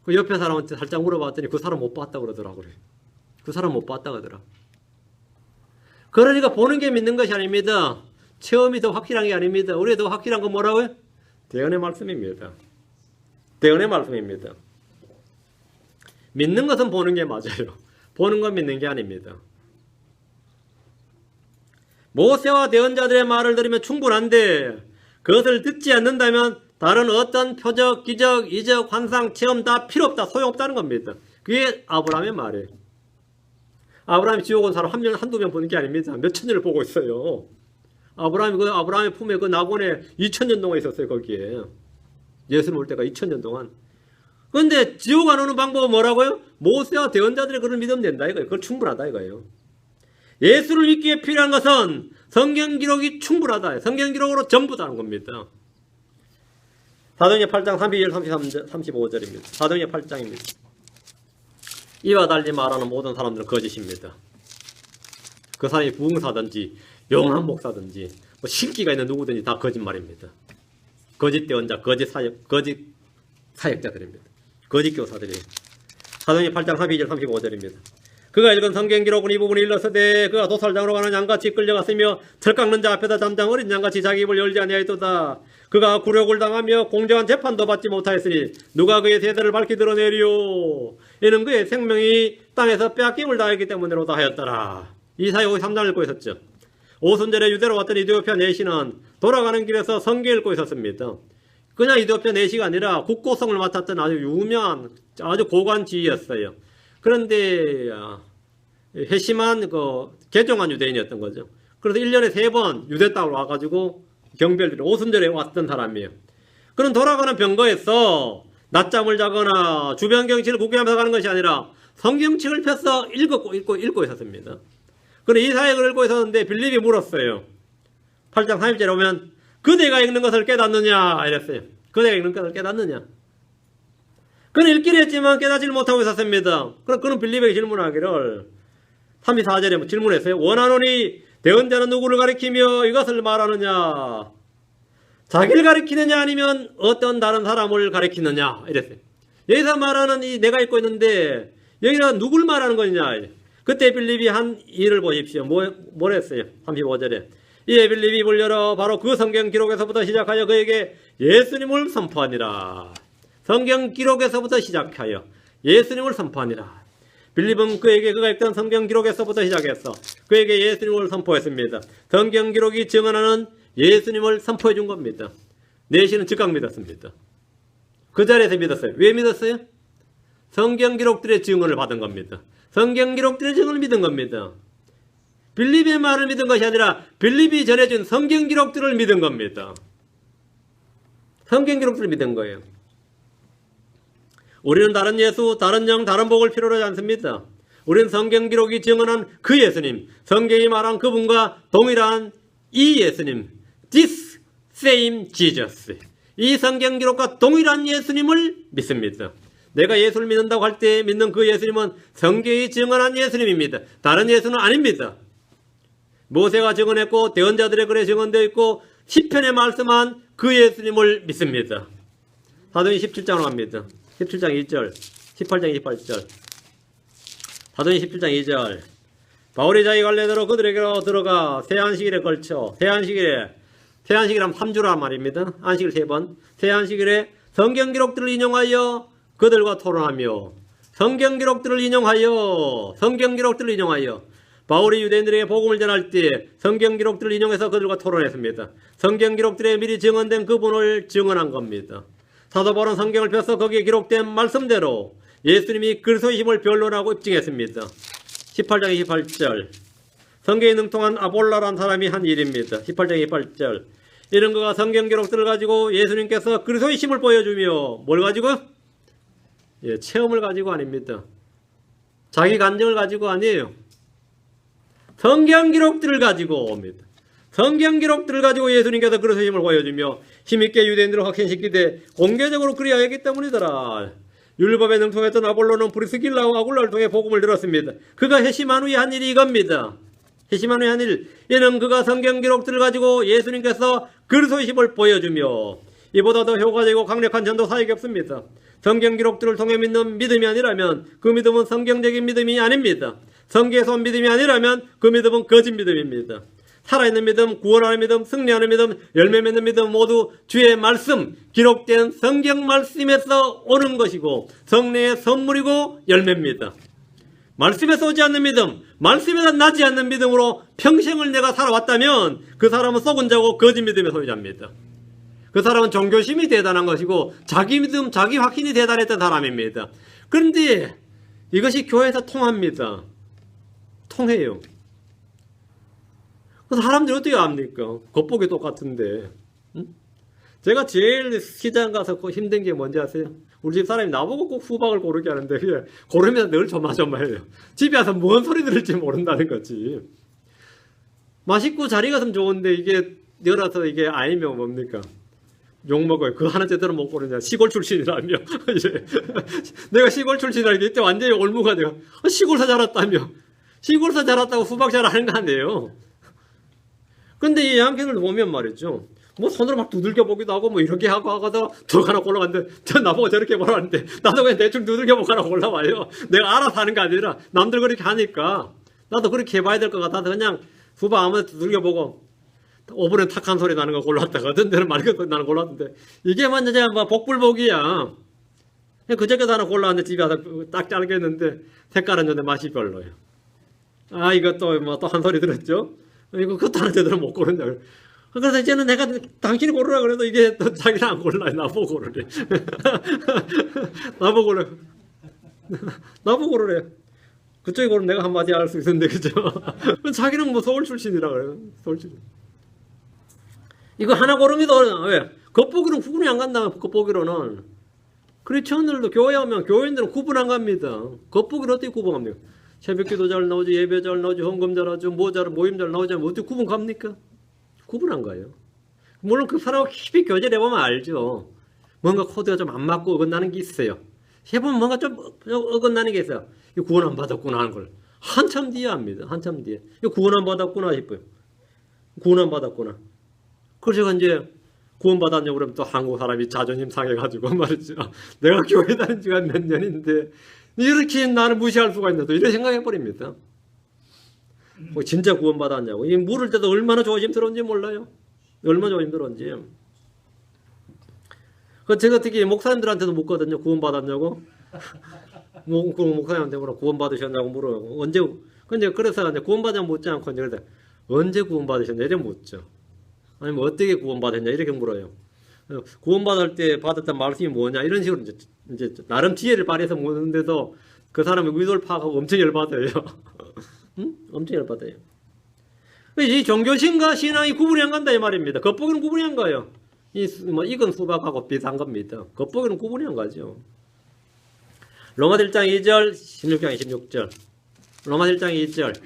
S1: 그 옆에 사람한테 살짝 물어봤더니 그 사람 못 봤다고 그러더라고요. 그 사람 못 봤다고 하더라. 그러니까 보는 게 믿는 것이 아닙니다. 체험이 더 확실한 게 아닙니다. 우리가 더 확실한 건 뭐라고요? 대언의 말씀입니다. 대언의 말씀입니다. 믿는 것은 보는 게 맞아요. 보는 건 믿는 게 아닙니다. 모세와 대언자들의 말을 들으면 충분한데 그것을 듣지 않는다면 다른 어떤 표적, 기적, 이적, 환상, 체험 다 필요 없다, 소용없다는 겁니다. 그게 아브라함의 말이에요. 아브라함이 지옥 온 사람 한두 명 보는 게 아닙니다. 몇 천 년을 보고 있어요. 아브라함의 품에 그 낙원에 2000년 동안 있었어요, 거기에. 예수님 올 때가 2000년 동안. 그런데 지옥 안 오는 방법은 뭐라고요? 모세와 대언자들의 그걸 믿으면 된다, 이거예요. 그걸 충분하다, 이거예요. 예수를 믿기에 필요한 것은 성경 기록이 충분하다. 성경 기록으로 전부다는 겁니다. 사도행전 8장 32절 35절입니다. 사도행전 8장입니다. 이와 달리 말하는 모든 사람들은 거짓입니다. 그 사람이 부흥사든지 영한 목사든지 뭐 신기가 있는 누구든지 다 거짓말입니다. 거짓 대언자, 거짓 사역자들입니다. 거짓 교사들이에요. 사도행전 8장 32절 35절입니다. 그가 읽은 성경 기록은 이 부분을 일렀으되 그가 도살장으로 가는 양같이 끌려갔으며 철 깎는 자 앞에다 잠잠 어린 양같이 자기 입을 열지 아니하였도다. 그가 굴욕을 당하며 공정한 재판도 받지 못하였으니 누가 그의 세대를 밝히 드러내리요. 이는 그의 생명이 땅에서 빼앗김을 당했기 때문에로다 하였더라. 이사야 53장 읽고 있었죠. 오순절에 유대로 왔던 이디오피아 내시는 돌아가는 길에서 성경 읽고 있었습니다. 그냥 이디오피아 내시가 아니라 국고성을 맡았던 아주 유명한 아주 고관 지휘였어요. 그런데 회심한 개종한 유대인이었던 거죠. 그래서 1년에 3번 유대 땅으로 와가지고 경별들이 오순절에 왔던 사람이에요. 그런 돌아가는 병거에서 낮잠을 자거나 주변 경치를 구경하면서 가는 것이 아니라 성경책을 펴서 읽고 있었습니다. 그럼 이 사역을 읽고 있었는데 빌립이 물었어요. 8장 30절에 오면 그대가 읽는 것을 깨닫느냐 이랬어요. 그대가 읽는 것을 깨닫느냐. 그는 읽기는 했지만 깨닫지를 못하고 있었습니다. 그는 빌립에게 질문하기를 34절에 질문했어요. 원하노니 대언자는 누구를 가리키며 이것을 말하느냐. 자기를 가리키느냐 아니면 어떤 다른 사람을 가리키느냐 이랬어요. 여기서 말하는 이 내가 읽고 있는데 여기가 누굴 말하는 거냐. 그때 빌립이 한 일을 보십시오. 뭐랬어요? 35절에 이에 빌립이 입을 열어 바로 그 성경 기록에서부터 시작하여 그에게 예수님을 선포하니라. 성경 기록에서부터 시작하여 예수님을 선포하니라. 빌립은 그에게 그가 읽던 성경 기록에서부터 시작해서 그에게 예수님을 선포했습니다. 성경 기록이 증언하는 예수님을 선포해 준 겁니다. 내시는 즉각 믿었습니다. 그 자리에서 믿었어요. 왜 믿었어요? 성경 기록들의 증언을 받은 겁니다. 성경 기록들의 증언을 믿은 겁니다. 빌립의 말을 믿은 것이 아니라 빌립이 전해준 성경 기록들을 믿은 겁니다. 성경 기록들을 믿은 거예요. 우리는 다른 예수, 다른 영, 다른 복을 필요로 하지 않습니다. 우리는 성경 기록이 증언한 그 예수님, 성경이 말한 그분과 동일한 이 예수님, this same Jesus, 이 성경 기록과 동일한 예수님을 믿습니다. 내가 예수를 믿는다고 할 때 믿는 그 예수님은 성경이 증언한 예수님입니다. 다른 예수는 아닙니다. 모세가 증언했고 대언자들의 글에 증언되어 있고 시편에 말씀한 그 예수님을 믿습니다. 사도행전 17장으로 갑니다. 17장 2절, 18장 28절. 사도행전 17장 2절. 바울이 자기 관례대로 그들에게로 들어가 새 안식일에 걸쳐 새 안식일이란 3주란 말입니다. 안식일 3번. 새 안식일에 성경 기록들을 인용하여 그들과 토론하며 성경 기록들을 인용하여 바울이 유대인들에게 복음을 전할 때 성경 기록들을 인용해서 그들과 토론했습니다. 성경 기록들에 미리 증언된 그분을 증언한 겁니다. 사도 바울은 성경을 펴서 거기에 기록된 말씀대로 예수님이 그리스도이심을 변론하고 입증했습니다. 18장 28절. 성경에 능통한 아볼라라는 사람이 한 일입니다. 18장 28절. 이런 그가 성경 기록들을 가지고 예수님께서 그리스도이심을 보여주며 뭘 가지고? 체험을 가지고 아닙니다. 자기 감정을 가지고 아니에요. 성경 기록들을 가지고 옵니다. 성경 기록들을 가지고 예수님께서 그리스도이심을 보여주며 힘있게 유대인들을 확신시키되 공개적으로 그리하여 했기 때문이더라. 율법에 능통했던 아볼로는 브리스길라와 아굴라를 통해 복음을 들었습니다. 그가 회심한 후에 한 일이 이겁니다. 회심하는 한일 이는 그가 성경 기록들을 가지고 예수님께서 그리스도이심을 보여주며 이보다 더 효과적이고 강력한 전도 사역이 없습니다. 성경 기록들을 통해 믿는 믿음이 아니라면 그 믿음은 성경적인 믿음이 아닙니다. 성경에서 온 믿음이 아니라면 그 믿음은 거짓 믿음입니다. 살아있는 믿음, 구원하는 믿음, 승리하는 믿음, 열매 맺는 믿음 모두 주의 말씀, 기록된 성경 말씀에서 오는 것이고 성령의 선물이고 열매입니다. 말씀에서 오지 않는 믿음, 말씀에서 나지 않는 믿음으로 평생을 내가 살아왔다면 그 사람은 썩은 자고 거짓 믿음의 소유자입니다. 그 사람은 종교심이 대단한 것이고 자기 믿음, 자기 확신이 대단했던 사람입니다. 그런데 이것이 교회에서 통합니다. 통해요. 그 사람들이 어떻게 압니까? 겉보기 똑같은데. 응? 제가 제일 시장 가서 힘든 게 뭔지 아세요? 우리 집 사람이 나보고 꼭 후박을 고르게 하는데 고르면 늘 조마조마해요. 집에 와서 뭔 소리 들을지 모른다는 거지. 맛있고 자리 같으면 좋은데 이게 열어서 이게 아니면 뭡니까? 욕먹어요. 그거 하나 제대로 못 고르냐. 시골 출신이라며. 이제 내가 시골 출신이라는 게 이때 완전히 올무가 돼요. 시골사 자랐다며. 시골사 자랐다고 후박 잘하는 거 아니에요. 근데 이 양캐들도 보면 말이죠. 뭐 손으로 막 두들겨 보기도 하고 뭐 이렇게 하고 하다가 저 하나 골라갔는데 저 나보고 저렇게 보라는데 나도 그냥 대충 두들겨 보고 하나 골라봐요. 내가 알아서 하는 게 아니라 남들 그렇게 하니까 나도 그렇게 해봐야 될 것 같아서 그냥 후박 아무나 두들겨 보고 오븐에 탁한 소리 나는 거 골랐다가 어떤 데는 맑은 소리 나는 거 골랐는데 이게 완전 뭐 복불복이야. 그저께도 하나 골랐는데 집에 와서 딱 잘겠는데 색깔은 좋은데 맛이 별로예요. 아 이것도 뭐 또 한 소리 들었죠. 이거 그것도 하나 제대로 못 고른다. 그래서 이제는 내가 당신이 고르라 그래도 이게 또 자기는 안 골라. 나보고 고르래. 나보고 고르래. 나보고 고르래. 그쪽이 고르면 내가 한마디 할 수 있는데 그죠? 자기는 뭐 서울 출신이라 그래요. 서울 출신. 이거 하나 고릅니다. 왜? 겉보기로는 구분이 안 간다. 겉보기로는. 크리스천들도 교회 오면 교인들은 구분 안 갑니다. 겉보기로 어떻게 구분합니까? 새벽기도 잘 나오지, 예배 잘 나오지, 헌금 잘 하죠, 모임 잘 나오지, 어떻게 구분 갑니까? 구분 안 가요. 물론 그 사람하고 깊이 교제를 해보면 알죠. 뭔가 코드가 좀 안 맞고 어긋나는 게 있어요. 해보면 뭔가 좀 어긋나는 게 있어요. 이거 구원 안 받았구나 하는 걸 한참 뒤에 합니다. 한참 뒤에. 이거 구원 안 받았구나 싶어요. 구원 안 받았구나. 그래서 이제 구원 받았냐고 그러면 또 한국 사람이 자존심 상해가지고 말이죠. 내가 교회 다닌 지가 몇 년인데 이렇게 나를 무시할 수가 있나 또 이런 생각해버립니다. 뭐 진짜 구원 받았냐고. 이 물을 때도 얼마나 조심스러운지 몰라요. 얼마나 조심스러운지. 그 제가 특히 목사님들한테도 묻거든요. 구원 받았냐고. 목사님한테 물어 구원 받으셨냐고 물어요. 언제? 근데 그래서 구원 받으면 묻지 않고 이제 언제 구원 받으셨냐 이렇게 묻죠. 아니면 어떻게 구원 받았냐 이렇게 물어요. 구원 받을 때 받았던 말씀이 뭐냐 이런 식으로 이제 나름 지혜를 발휘해서 묻는데도 그 사람의 의도를 파악하고 엄청 열받아요. 응? 엄청 열받아요. 이 종교심과 신앙이 구분이 안 간다 이 말입니다. 겉보기는 구분이 안 가요. 익은 수박하고 비슷한 겁니다. 겉보기는 구분이 안 가죠. 로마서 1장 2절, 16장 26절. 로마서 1장 2절,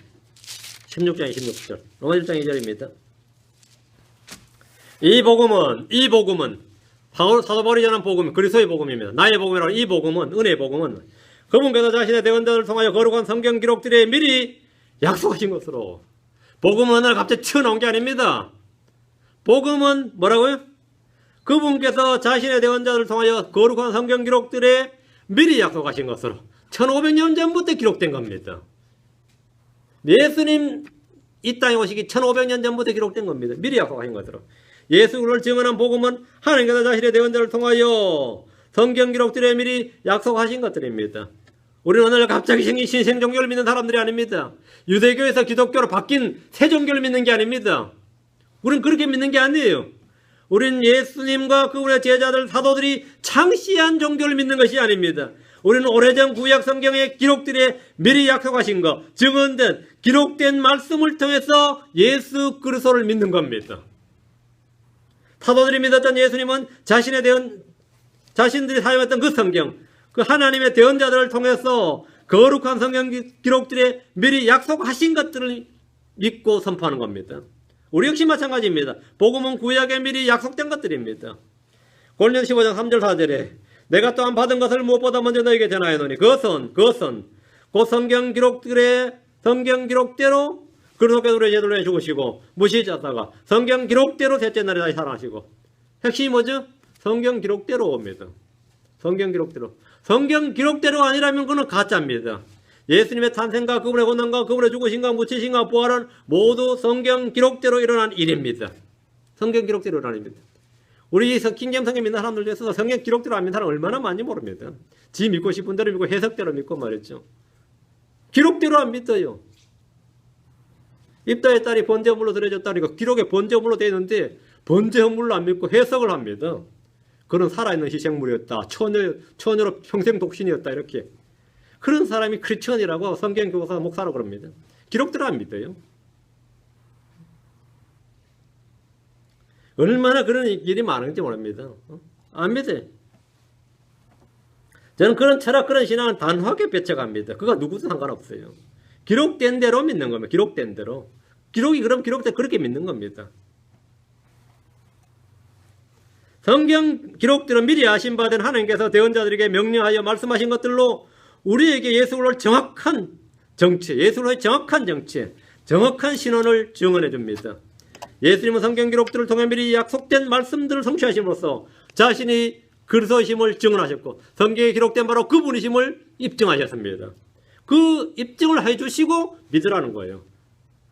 S1: 16장 26절. 로마서 1장 2절입니다. 이 복음은 사도 바울이 전한 복음, 그리스도의 복음입니다. 나의 복음이라고 이 복음은, 은혜의 복음은 그분께서 자신의 대언자들을 통하여 거룩한 성경 기록들에 미리 약속하신 것으로. 복음은 어느 날 갑자기 튀어나온 게 아닙니다. 복음은 뭐라고요? 그분께서 자신의 대언자들을 통하여 거룩한 성경 기록들에 미리 약속하신 것으로 1500년 전부터 기록된 겁니다. 예수님 이 땅에 오시기 1500년 전부터 기록된 겁니다. 미리 약속하신 것으로. 예수를 증언한 복음은 하나님께서 자신의 대언자를 통하여 성경 기록들에 미리 약속하신 것들입니다. 우리는 오늘 갑자기 생긴 신생 종교를 믿는 사람들이 아닙니다. 유대교에서 기독교로 바뀐 새 종교를 믿는 게 아닙니다. 우리는 그렇게 믿는 게 아니에요. 우리는 예수님과 그분의 제자들, 사도들이 창시한 종교를 믿는 것이 아닙니다. 우리는 오래전 구약 성경의 기록들에 미리 약속하신 것, 증언된, 기록된 말씀을 통해서 예수 그리스도를 믿는 겁니다. 사도들이 믿었던 예수님은 자신들이 사용했던 그 성경, 그 하나님의 대언자들을 통해서 거룩한 성경 기록들에 미리 약속하신 것들을 믿고 선포하는 겁니다. 우리 역시 마찬가지입니다. 복음은 구약에 미리 약속된 것들입니다. 고린도서 15장 3절 4절에 내가 또한 받은 것을 무엇보다 먼저 너에게 전하였노니 그것은 곧 성경 기록대로 그렇게 우리 제대로 죽으시고 무시자다가 성경 기록대로 셋째 날에 다시 살아나시고 핵심이 뭐죠? 성경 기록대로 옵니다. 성경 기록대로. 성경 기록대로 아니라면 그건 가짜입니다. 예수님의 탄생과 그분의 고난과 그분의 죽으신과 묻히신과 부활은 모두 성경 기록대로 일어난 일입니다. 성경 기록대로 일어난 일입니다. 우리 킹잼 성경 믿는 사람들 중에서 성경 기록대로 안 믿는 사람 얼마나 많은지 모릅니다. 지 믿고 싶은 대로 믿고 해석대로 믿고 말했죠. 기록대로 안 믿어요. 입다의 딸이 번제물로 드려졌다니까 기록에 번제물로 되어 있는데 번제물로 안 믿고 해석을 합니다. 그런 살아있는 희생물이었다. 처녀로 평생 독신이었다. 이렇게. 그런 사람이 크리스천이라고 성경 교사 목사라고 그럽니다. 기록대로 안 믿어요. 얼마나 그런 일이 많은지 모릅니다. 안 믿어요. 저는 그런 철학, 그런 신앙은 단호하게 배척합니다. 그거 누구도 상관없어요. 기록된 대로 믿는 겁니다. 기록된 대로. 그럼 기록된 그렇게 믿는 겁니다. 성경 기록대로 미리 아신 바 된 하나님께서 대언자들에게 명령하여 말씀하신 것들로 우리에게 예수로의 정확한 정체, 예수로의 정확한 정체, 정확한 신원을 증언해 줍니다. 예수님은 성경 기록들을 통해 미리 약속된 말씀들을 성취하심으로써 자신이 그리스도이심을 증언하셨고 성경에 기록된 바로 그분이심을 입증하셨습니다. 그 입증을 해주시고 믿으라는 거예요.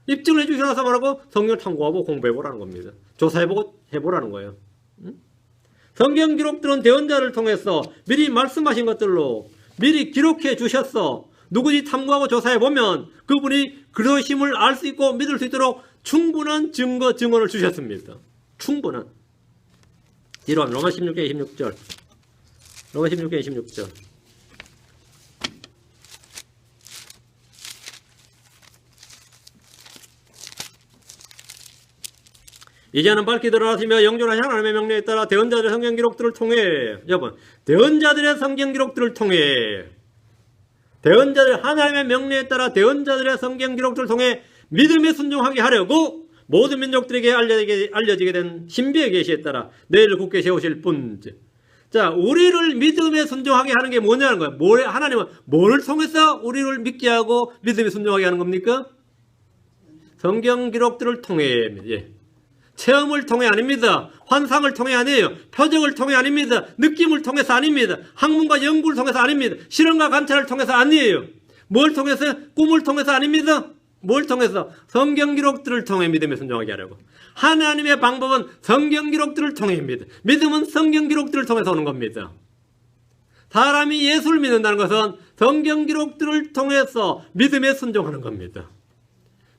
S1: 입증을 해주시고 나서 말하고 성경을 탐구하고 공부해보라는 겁니다. 조사해보고 해보라는 거예요. 성경 기록들은 대언자를 통해서 미리 말씀하신 것들로 미리 기록해 주셨어. 누구지 탐구하고 조사해보면 그분이 그리스도이심을 알 수 있고 믿을 수 있도록 충분한 증언을 주셨습니다. 충분한. 뒤로 하면 로마 16장 26절. 로마 16장 26절. 이제는 밝히 드러나시며 영존하신 하나님의 명령에 따라 대언자들의 성경 기록들을 통해 여러분 대언자들의 성경 기록들을 통해 대언자들 하나님의 명령에 따라 대언자들의 성경 기록들을 통해 믿음에 순종하게 하려고 모든 민족들에게 알려지게 된 신비의 계시에 따라 내일 굳게 세우실 분. 자, 우리를 믿음에 순종하게 하는 게 뭐냐는 거예요. 하나님은 뭐를 통해서 우리를 믿게 하고 믿음에 순종하게 하는 겁니까? 성경 기록들을 통해. 예. 체험을 통해 아닙니다. 환상을 통해 아니에요. 표적을 통해 아닙니다. 느낌을 통해서 아닙니다. 학문과 연구를 통해서 아닙니다. 실험과 관찰을 통해서 아니에요. 뭘 통해서? 꿈을 통해서 아닙니다. 뭘 통해서? 성경 기록들을 통해 믿음에 순종하게 하려고. 하나님의 방법은 성경 기록들을 통해입니다. 믿음은 성경 기록들을 통해서 오는 겁니다. 사람이 예수를 믿는다는 것은 성경 기록들을 통해서 믿음에 순종하는 겁니다.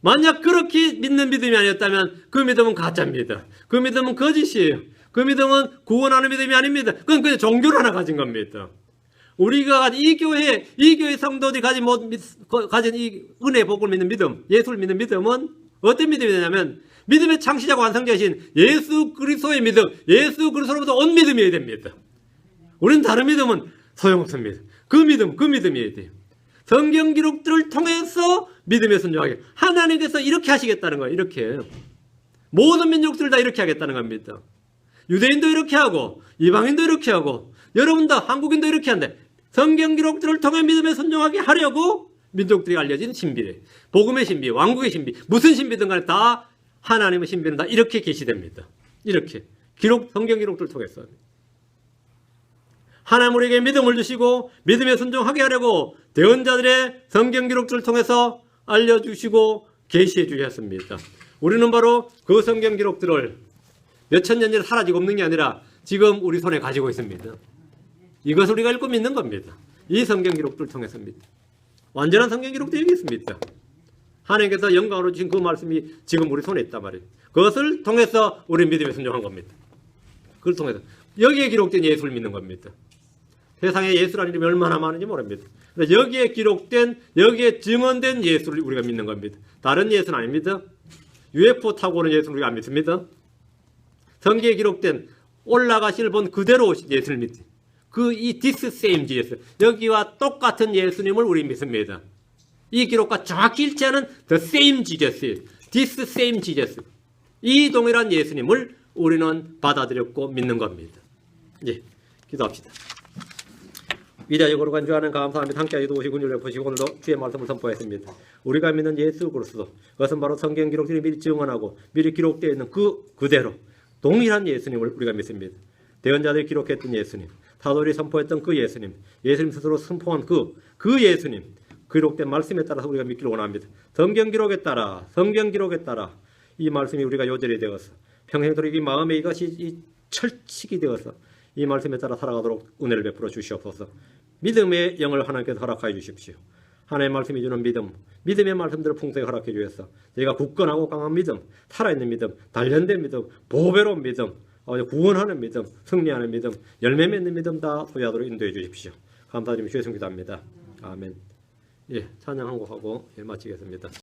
S1: 만약 그렇게 믿는 믿음이 아니었다면 그 믿음은 가짜입니다. 그 믿음은 거짓이에요. 그 믿음은 구원하는 믿음이 아닙니다. 그건 그냥 종교를 하나 가진 겁니다. 우리가 이 교회 성도들이 가진 이 은혜 복을 믿는 믿음, 예수를 믿는 믿음은 어떤 믿음이 되냐면 믿음의 창시자고 완성자이신 예수 그리스도의 믿음, 예수 그리스도로부터 온 믿음이어야 됩니다. 우리는 다른 믿음은 소용없습니다. 그 믿음이어야 돼요. 성경 기록들을 통해서 믿음에 순종하게. 하나님께서 이렇게 하시겠다는 거예요. 이렇게. 모든 민족들 다 이렇게 하겠다는 겁니다. 유대인도 이렇게 하고 이방인도 이렇게 하고 여러분도 한국인도 이렇게 한대. 성경 기록들을 통해 믿음에 순종하게 하려고 민족들이 알려진 신비래. 복음의 신비, 왕국의 신비, 무슨 신비든 간에 다 하나님의 신비는 다 이렇게 계시됩니다. 이렇게. 성경 기록들을 통해서. 하나님 우리에게 믿음을 주시고 믿음에 순종하게 하려고 대언자들의 성경 기록들을 통해서 알려주시고 계시해 주셨습니다. 우리는 바로 그 성경 기록들을 몇천 년 전에 사라지고 없는 게 아니라 지금 우리 손에 가지고 있습니다. 이것을 우리가 읽고 믿는 겁니다. 이 성경 기록들을 통해서입니다. 완전한 성경 기록도 여기 있습니다. 하나님께서 영광으로 주신 그 말씀이 지금 우리 손에 있단 말이에요. 그것을 통해서 우리 믿음에 순종한 겁니다. 그걸 통해서 여기에 기록된 예수를 믿는 겁니다. 세상에 예수라는 이름이 얼마나 많은지 모릅니다. 여기에 기록된, 여기에 증언된 예수를 우리가 믿는 겁니다. 다른 예수는 아닙니다. UFO 타고 오는 예수는 우리가 안 믿습니다. 성경에 기록된 올라가시를 본 그대로 오신 예수를 믿습니다. this same Jesus, 여기와 똑같은 예수님을 우리 믿습니다. 이 기록과 정확히 일치하는 the same Jesus, this same Jesus, 이 동일한 예수님을 우리는 받아들였고 믿는 겁니다. 예, 기도합시다. 위대하고 거룩한 주 하나님 감사합니다. 함께 도우시고 은혜를 베푸시고 오늘도 주의 말씀을 선포했습니다. 우리가 믿는 예수 그리스도, 그것은 바로 성경 기록들이 미리 증언하고 미리 기록되어 있는 그대로 동일한 예수님을 우리가 믿습니다. 대언자들이 기록했던 예수님, 사도들이 선포했던 그 예수님, 예수님 스스로 선포한 그 예수님, 기록된 말씀에 따라서 우리가 믿기를 원합니다. 성경 기록에 따라 이 말씀이 우리가 요절이 되어서 평생토록 이 마음에 이것이 철칙이 되어서 이 말씀에 따라 살아가도록 은혜를 베풀어 주시옵소서. 믿음의 영을 하나님께서 허락하여 주십시오. 하나님의 말씀이 주는 믿음, 믿음의 말씀들을 풍성히 허락해 주셔서 저희가 굳건하고 강한 믿음, 살아있는 믿음, 단련된 믿음, 보배로운 믿음, 구원하는 믿음, 승리하는 믿음, 열매 맺는 믿음 다 소유하도록 인도해 주십시오. 감사드리며 주의 성기도합니다. 아멘. 예, 찬양 한 곡하고 마치겠습니다.